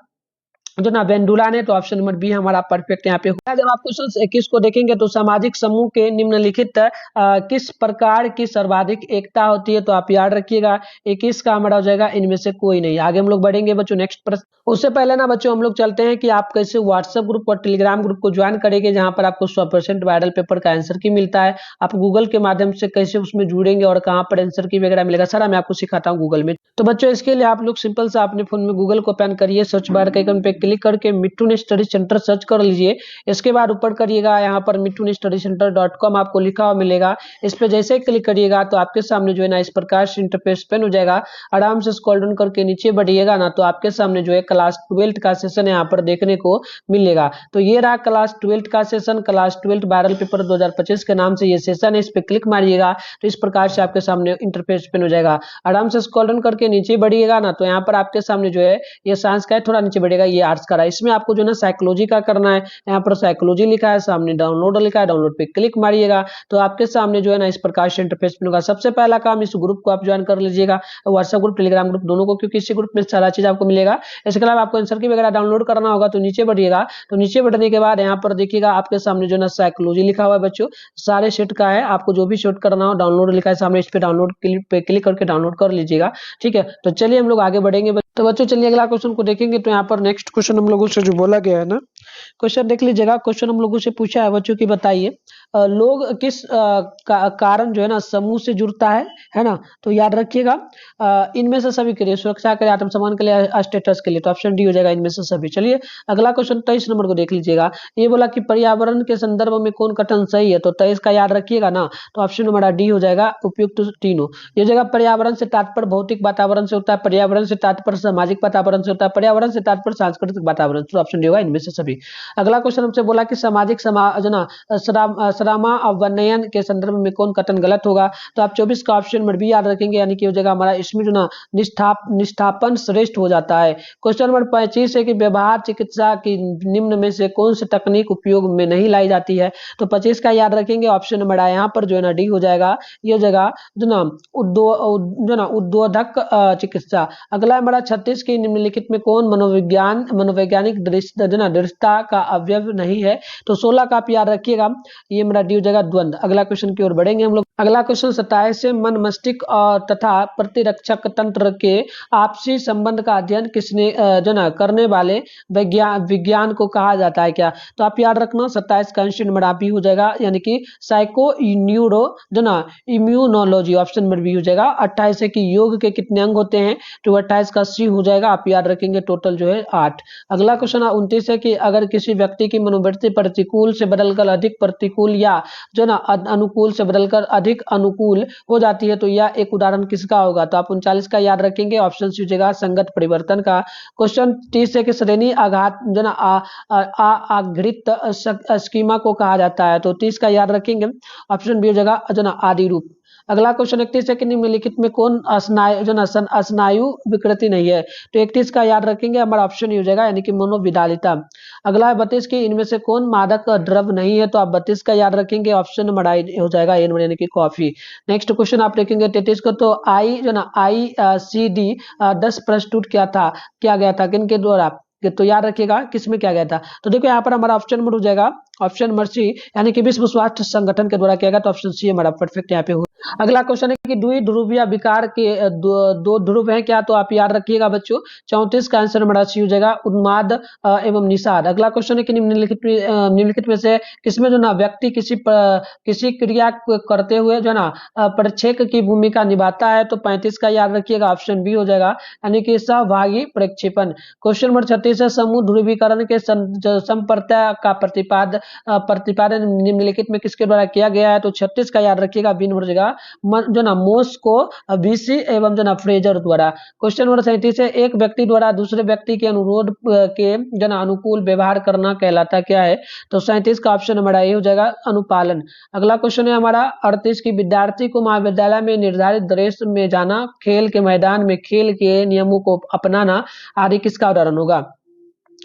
S1: जो ना वेंडुला ने, तो ऑप्शन नंबर बी हमारा परफेक्ट यहाँ पे होगा। जब आप क्वेश्चन 21 को देखेंगे तो सामाजिक समूह के निम्नलिखित किस प्रकार की सर्वाधिक एकता होती है, तो आप याद रखिएगा 21 का हमारा हो जाएगा इनमें से कोई नहीं। आगे हम लोग बढ़ेंगे बच्चों नेक्स्ट प्रश्न, उससे पहले ना बच्चों हम लोग चलते हैं कि आप कैसे व्हाट्सएप ग्रुप और टेलीग्राम ग्रुप को ज्वाइन करेंगे, जहां पर आपको 100% वायरल पेपर का आंसर की मिलता है। आप गूगल के माध्यम से कैसे उसमें जुड़ेंगे और कहाँ पर आंसर की वगैरह मिलेगा, सारा मैं आपको सिखाता हूँ गूगल में। तो बच्चों इसके लिए आप लोग सिंपल सा अपने फोन में गूगल को ओपन करिए, सर्च बार के आइकन पे क्लिक करके मिट्टू स्टडी सेंटर सर्च कर लीजिए। इसके बाद ऊपर करिएगा, यहाँ पर mittunstudycenter.com आपको लिखा हुआ मिलेगा, इस पे जैसे ही क्लिक करिएगा तो आपके सामने जो है ना इस प्रकार से इंटरफेस ओपन हो जाएगा। आराम से स्क्रॉल डाउन करके नीचे बढ़िएगा ना, तो आपके सामने जो है क्लास 12 का सेशन यहाँ पर देखने को मिलेगा। तो ये रहा क्लास 12 का सेशन, क्लास 12 वायरल पेपर 2025 के नाम से ये सेशन है, इस पे क्लिक मारिएगा तो इस प्रकार से आपके सामने इंटरफेस ओपन हो जाएगा। आराम से स्क्रॉल डाउन करके नीचे बढ़िएगा ना, तो यहाँ पर आपके सामने जो है ये साइंस का है, थोड़ा नीचे बढ़ेगा ये आर्ट्स का है। इसमें आपको जो है साइकोलॉजी का करना है, यहाँ पर साइकोलॉजी लिखा है, सामने डाउनलोड लिखा है, डाउनलोड पे क्लिक मारिएगा तो आपके सामने जो है ना इस प्रकार से इंटरफेस मिलेगा। सबसे पहला काम इस ग्रुप को आप ज्वाइन कर लीजिएगा, व्हाट्सएप ग्रुप टेलीग्राम ग्रुप दोनों को, क्योंकि इसी ग्रुप में सारा चीज आपको मिलेगा। इसके अलावा आपको आंसर की वगैरह डाउनलोड करना होगा तो नीचे बढ़िएगा, तो नीचे बढ़ने के बाद यहाँ पर देखिएगा आपके सामने जो है ना साइकोलॉजी लिखा हुआ है बच्चों, सारे सेट का है, आपको जो भी सेट करना हो डाउनलोड लिखा है सामने, इस पे डाउनलोड पे क्लिक करके डाउनलोड कर लीजिएगा। ठीक है, तो चलिए हम लोग आगे बढ़ेंगे। तो बच्चों चलिए अगला क्वेश्चन को देखेंगे, तो यहाँ पर नेक्स्ट क्वेश्चन हम लोगों से जो बोला गया है ना, क्वेश्चन देख लीजिएगा। क्वेश्चन हम लोगों से पूछा है बच्चों की, बताइए लोग किस कारण जो है ना समूह से जुड़ता है ना। तो याद रखिएगा इनमें से सभी के लिए, सुरक्षा के लिए, आत्मसम्मान के लिए, स्टेटस के लिए। तो ऑप्शन डी हो जाएगा इनमें से सभी। चलिए अगला क्वेश्चन 23 नंबर को देख लीजिएगा। ये बोला कि पर्यावरण के संदर्भ में कौन कथन सही है। तो 23 का याद रखिएगा ना, तो ऑप्शन नंबर डी हो जाएगा उपयुक्त तीनों। ये जगह पर्यावरण से तात्पर्य भौतिक वातावरण से होता है, पर्यावरण से तात्पर्य सामाजिक वातावरण से होता है, पर्यावरण से तात्पर्य सांस्कृतिक वातावरण। तो ऑप्शन डी होगा इनमें से सभी। अगला क्वेश्चन हमसे बोला कि सामाजिक समाजना सरामा अवनयन के संदर्भ में कौन कथन गलत होगा। तो आप 24 का ऑप्शन नंबर बी याद रखेंगे, यानी कि हो जाएगा हमारा इसमें जो ना निष्ठापन श्रेष्ठ हो जाता है। क्वेश्चन नंबर 25 है कि व्यवहार चिकित्सा की निम्न में से कौन सी तकनीक उपयोग में नहीं लाई जाती है। तो 25 का याद रखेंगे, ऑप्शन नंबर यहाँ पर जो है ना डी हो जाएगा। ये जगह जो ना उद्बोधक चिकित्सा। अगला हमारा 36 की निम्नलिखित में कौन मनोवैज्ञानिक दृढ़ता का अवयव नहीं है। तो 16 का आप याद रखिएगा, ये मेरा डी हो जाएगा द्वंद। अगला क्वेश्चन की ओर बढ़ेंगे हम लोग। अगला क्वेश्चन 27 से मन मस्तिष्क तथा प्रतिरक्षक तंत्र के आपसी संबंध का अध्ययन किसने जो ना करने वाले विज्ञान को कहा जाता है क्या। तो आप याद रखना 27 का आंसर नंबर आप ही हो जाएगा, यानी कि साइको न्यूरो जो ना इम्यूनोलॉजी। ऑप्शन नंबर बी हो जाएगा। 28 है कि योग के कितने अंग होते हैं। तो 28 का सी हो जाएगा, आप याद रखेंगे टोटल जो है 8। अगला क्वेश्चन 29 है कि अगर किसी व्यक्ति की मनोवृत्ति प्रतिकूल से बदलकर अधिक प्रतिकूल या जो ना अनुकूल से बदलकर अधिक अनुकूल हो जाती है, तो यह एक उदाहरण किसका होगा। तो आप 39 का याद रखेंगे, ऑप्शन सी हो जाएगा संगत परिवर्तन का। क्वेश्चन 30 है कि श्रेणी आघात जो ना आघृत स्कीमा को कहा जाता है। तो 30 का याद रखेंगे, ऑप्शन बी हो जाएगा जो ना आदि रूप। अगला क्वेश्चन 31 है कि निम्नलिखित में कौन स्नायु विकृति नहीं है। तो 31 का याद रखेंगे, हमारा ऑप्शन हो जाएगा, यानी कि मनोविदालिता। अगला है 32 की इनमें से कौन मादक द्रव्य नहीं है। तो आप 32 का याद रखेंगे, ऑप्शन नंबर आई हो जाएगा यानी कि कॉफी। नेक्स्ट क्वेश्चन आप देखेंगे 33 को। तो ICD 10 प्रस्तुत किया गया था किन के द्वारा। तो याद रखिएगा किसमें क्या गया था। तो देखो यहाँ पर हमारा ऑप्शन नंबर हो जाएगा, ऑप्शन नंबर सी, यानी कि विश्व स्वास्थ्य संगठन के द्वारा किया गया। तो ऑप्शन सी हमारा परफेक्ट यहाँ पे हो। अगला क्वेश्चन है कि द्विध्रुवीय विकार के दो ध्रुव हैं क्या। तो आप याद रखिएगा बच्चों, 34 का आंसर हमारा सी हो जाएगा उन्माद एवं निषाद। अगला क्वेश्चन है कि निम्नलिखित में से किसमें जो ना व्यक्ति किसी क्रिया को करते हुए जो ना प्रक्षेप की भूमिका निभाता है। तो 35 का याद रखिएगा, ऑप्शन बी हो जाएगा, यानी कि सहभागी प्रक्षेपण। क्वेश्चन नंबर 36 है समूह ध्रुवीकरण के संप्रत्यय का प्रतिपादन निम्नलिखित में किसके द्वारा किया गया है। तो 36 का याद रखिएगा, बी नंबर जगह जो ना मोस्को बीसी एवं जो ना फ्रेजर द्वारा। क्वेश्चन नंबर 37 है एक व्यक्ति द्वारा दूसरे व्यक्ति के अनुरोध के जो ना अनुकूल व्यवहार करना कहलाता क्या है। तो 37 का ऑप्शन हमारा ये हो जाएगा अनुपालन। अगला क्वेश्चन है हमारा 38 की विद्यार्थी को महाविद्यालय में निर्धारित ड्रेस में जाना, खेल के मैदान में खेल के नियमों को अपनाना आदि किसका उदाहरण होगा।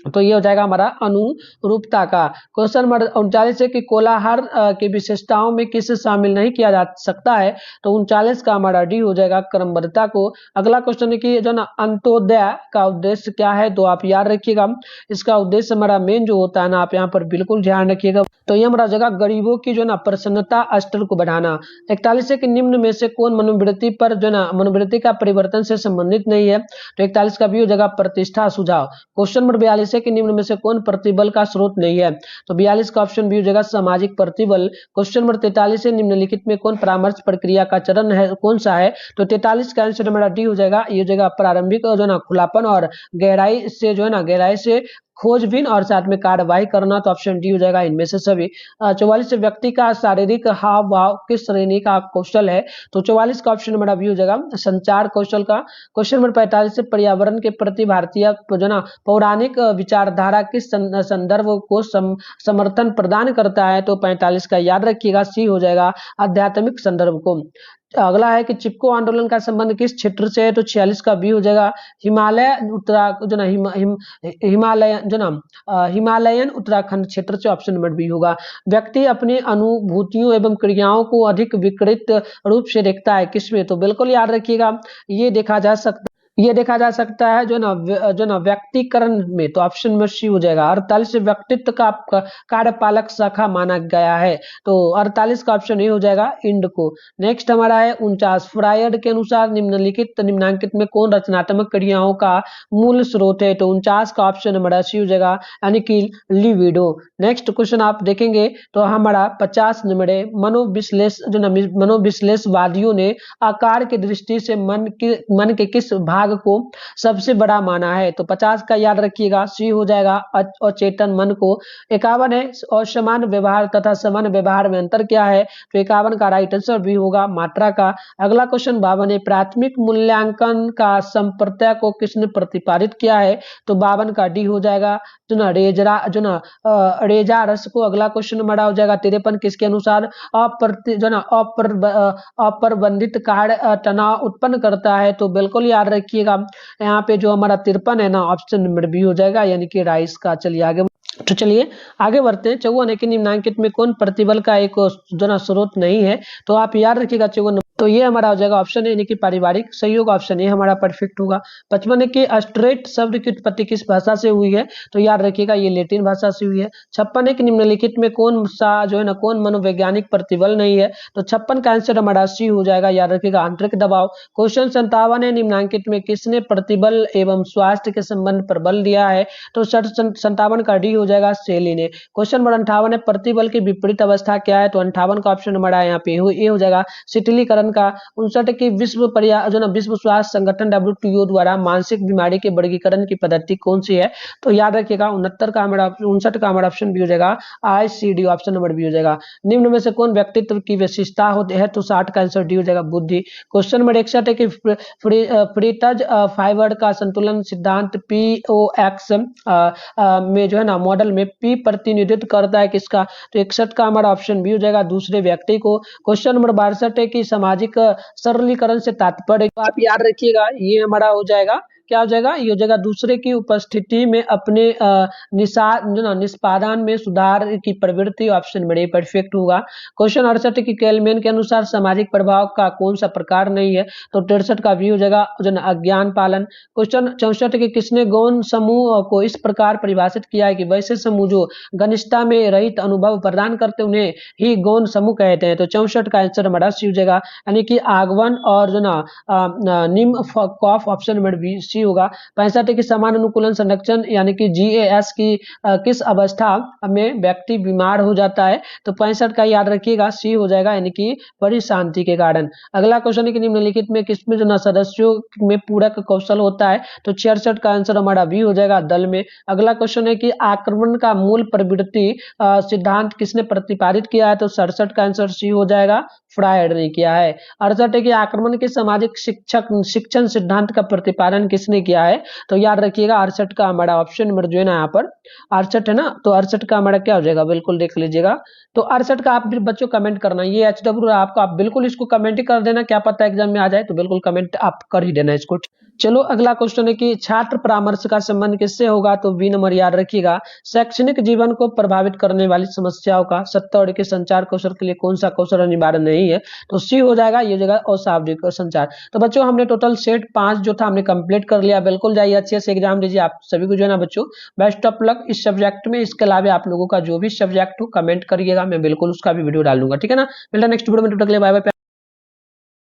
S1: तो ये हो जाएगा हमारा अनुरूपता का। क्वेश्चन नंबर 39 है कि कोलाहल की विशेषताओं में किसे शामिल नहीं किया जा सकता है। तो 39 का हमारा डी हो जाएगा क्रमबद्धता को। अगला क्वेश्चन है कि जो ना अंत्योदय का उद्देश्य क्या है। तो आप याद रखिएगा, इसका उद्देश्य हमारा मेन जो होता है ना, आप यहाँ पर बिल्कुल ध्यान रखिएगा। तो ये हमारा जगह गरीबों की जो ना प्रसन्नता स्तर को बढ़ाना। 41 है कि निम्न में से कौन मनोवृत्ति पर जो ना मनोवृत्ति का परिवर्तन से संबंधित नहीं है। तो 41 का भी हो जाएगा प्रतिष्ठा सुझाव। क्वेश्चन नंबर 42 है कि निम्न में से कौन प्रतिबल का स्रोत नहीं है। तो 42 का ऑप्शन भी हो जाएगा सामाजिक प्रतिबल। क्वेश्चन नंबर 43 है निम्नलिखित में कौन परामर्श प्रक्रिया का चरण है, कौन सा है। तो 43 का आंसर हमारा डी हो जाएगा, ये हो जाएगा प्रारंभिक जो ना खुलापन और गहराई से जो है ना गहराई से खोजबीन और साथ में कार्यवाही करना। तो ऑप्शन डी हो जाएगा इनमें से सभी। 44 व्यक्ति का शारीरिक हाव भाव किस श्रेणी का कौशल है। तो 44 का ऑप्शन हमारा भी हो जाएगा संचार कौशल का। क्वेश्चन नंबर 45 से पर्यावरण के प्रति भारतीय जो ना पौराणिक विचारधारा किस संदर्भ को समर्थन प्रदान करता है। तो 45 का याद रखिएगा, सी हो जाएगा आध्यात्मिक संदर्भ को। अगला है कि चिपको आंदोलन का संबंध किस क्षेत्र से है। तो 46 का बी हो जाएगा हिमालय जो ना हिमालयन उत्तराखंड क्षेत्र से। ऑप्शन नंबर बी होगा। व्यक्ति अपनी अनुभूतियों एवं क्रियाओं को अधिक विकृत रूप से देखता है किसमें। तो बिल्कुल याद रखिएगा, ये देखा जा सकता ये देखा जा सकता है जो ना व्यक्तिकरण में, तो ऑप्शन नंबर सी हो जाएगा। 48 व्यक्तित्व का कार्यपालक शाखा माना गया है, तो 48 का ऑप्शन ए हो जाएगा इंड को। नेक्स्ट हमारा है 49, फ्रायड के अनुसार निम्नांकित में कौन रचनात्मक क्रियाओं का मूल स्रोत है, तो 49 का ऑप्शन हमारा सी हो जाएगा, यानी कि लिविडो। नेक्स्ट क्वेश्चन आप देखेंगे तो हमारा 50 नंबर है, मनोविश्लेषवादियों ने आकार की दृष्टि से मन के किस भाग को सबसे बड़ा माना है, तो 50 का याद रखिएगा, सी हो जाएगा अचेतन मन को। 51 है, असमान व्यवहार तथा समान व्यवहार में अंतर क्या है, तो 51 का राइट आंसर भी होगा मात्रा का। अगला क्वेश्चन 52 है, प्राथमिक मूल्यांकन का संप्रत्यय को किसने प्रतिपादित किया है, तो 52 का डी हो जाएगा, जो ना रेजा रस को। अगला क्वेश्चन बड़ा हो जाएगा 53, किसके अनुसार अप्रबंधित कार्य तनाव उत्पन्न करता है, तो बिल्कुल याद रखिएगा यहाँ पे जो हमारा 53 है ना, ऑप्शन नंबर बी हो जाएगा, यानी कि राइस का। चलिए आगे बढ़ते हैं। 54 है कि निम्नांकित में कौन प्रतिबल का एक जो ना स्रोत नहीं है, तो आप याद रखिएगा 54, तो ये हमारा हो जाएगा ऑप्शन है, यानी कि पारिवारिक सहयोग, ऑप्शन ए हमारा परफेक्ट होगा। 55 है कि स्ट्रेट शब्द की उत्पत्ति किस भाषा से हुई है, तो याद रखिएगा ये लैटिन भाषा से हुई है। 56 है कि निम्नलिखित में कौन सा जो है ना कौन मनोवैज्ञानिक प्रतिबल नहीं है, तो 56 का आंसर हमारा सी हो जाएगा, याद रखिएगा आंतरिक दबाव। क्वेश्चन 57 है, निम्नांकित में किसने प्रतिबल एवं स्वास्थ्य के संबंध पर बल दिया है, तो 57 का डी हो जाएगा, सेली ने। क्वेश्चन नंबर 58 है, प्रतिबल की विपरीत अवस्था क्या है, तो 58 का ऑप्शन हमारा यहाँ पे ये हो जाएगा, शीतलीकरण का। 59 की विश्व स्वास्थ्य संगठन WTO द्वारा मानसिक बीमारी के वर्गीकरण की पद्धति कौन सी है, तो याद रखिएगा 59 का हमारा ऑप्शन बी हो जाएगा, ICD, ऑप्शन नंबर बी हो जाएगा। निम्न में से कौन व्यक्तित्व की विशेषता होती है, तो 60 का आंसर डी हो जाएगा, बुद्धि। क्वेश्चन नंबर 61 है कि फ्रीटज फाइबर का संतुलन सिद्धांत POX में जो है ना मॉडल में P प्रतिनिधित्व करता है किसका, तो 61 का हमारा ऑप्शन बी हो जाएगा, दूसरे व्यक्ति को। क्वेश्चन नंबर 62 है कि सामाजिक सरलीकरण से तात्पर्य, तो आप याद रखिएगा ये हमारा हो जाएगा, क्या हो जाएगा, ये हो जाएगा दूसरे की उपस्थिति में अपने निष्पादन में सुधार की प्रवृत्ति, ऑप्शन बड़े परफेक्ट होगा। क्वेश्चन 68 की केलमैन के अनुसार सामाजिक प्रभाव का कौन सा प्रकार नहीं है, तो 63 का भी हो जाएगा, जो ना अज्ञान पालन। क्वेश्चन 64 की किसने गौण समूह को इस प्रकार परिभाषित किया है कि वैसे समूह जो घनिष्ठता में रहित अनुभव प्रदान करते उन्हें ही गौण समूह कहते हैं, तो 64 का आंसर हमारा सी हो जाएगा, यानी कि आगमन और जो ना निम्न कॉफ, ऑप्शन नंबर बी सी होगा। 65 की समान अनुकूलन संरक्षण यानी कि GAS की किस अवस्था में व्यक्ति बीमार हो जाता है, तो 65 का याद रखिएगा, सी हो जाएगा, यानी कि परिशांति के कारण। अगला क्वेश्चन है कि निम्नलिखित में किसमें जो ना सदस्यों में पूरक कौशल होता है, तो 66 का आंसर हमारा बी हो जाएगा, दल में। अगला क्वेश्चन है कि आक्रमण का मूल प्रवृत्ति सिद्धांत किसने प्रतिपादित किया है, तो 67 का आंसर सी हो जाएगा, फ्रायड ने किया है। 68 है कि आक्रमण के सामाजिक शिक्षण सिद्धांत का प्रतिपादन किसने किया है, तो याद रखिएगा 68 का हमारा ऑप्शन नंबर जो है ना यहाँ पर 68 है ना, तो 68 का हमारा क्या हो जाएगा, बिल्कुल देख लीजिएगा। तो 68 का आप भी बच्चों कमेंट करना, ये HW आपको, आप बिल्कुल इसको कमेंट ही कर देना, क्या पता एग्जाम में आ जाए, तो बिल्कुल कमेंट आप कर ही देना इसको। चलो अगला क्वेश्चन है कि छात्र परामर्श का संबंध किससे होगा, तो बी नंबर याद रखिएगा, शैक्षणिक जीवन को प्रभावित करने वाली समस्याओं का सत्य के संचार कौशल के लिए कौन सा कौशल अनिवार्य नहीं है, तो सी हो जाएगा, ये जगह अशाब्दिक संचार। तो बच्चों हमने टोटल सेट 5 जो था हमने कंप्लीट कर लिया, बिल्कुल जाइए अच्छे से एग्जाम दीजिए, आप सभी को जो है ना बच्चों बेस्ट ऑफ लक इस सब्जेक्ट में। इसके अलावा आप लोगों का जो भी सब्जेक्ट हो कमेंट करिएगा, मैं बिल्कुल उसका भी वीडियो डाल दूंगा, ठीक है ना। मिलता नेक्स्ट वीडियो में, तब तक के लिए बाय बाय।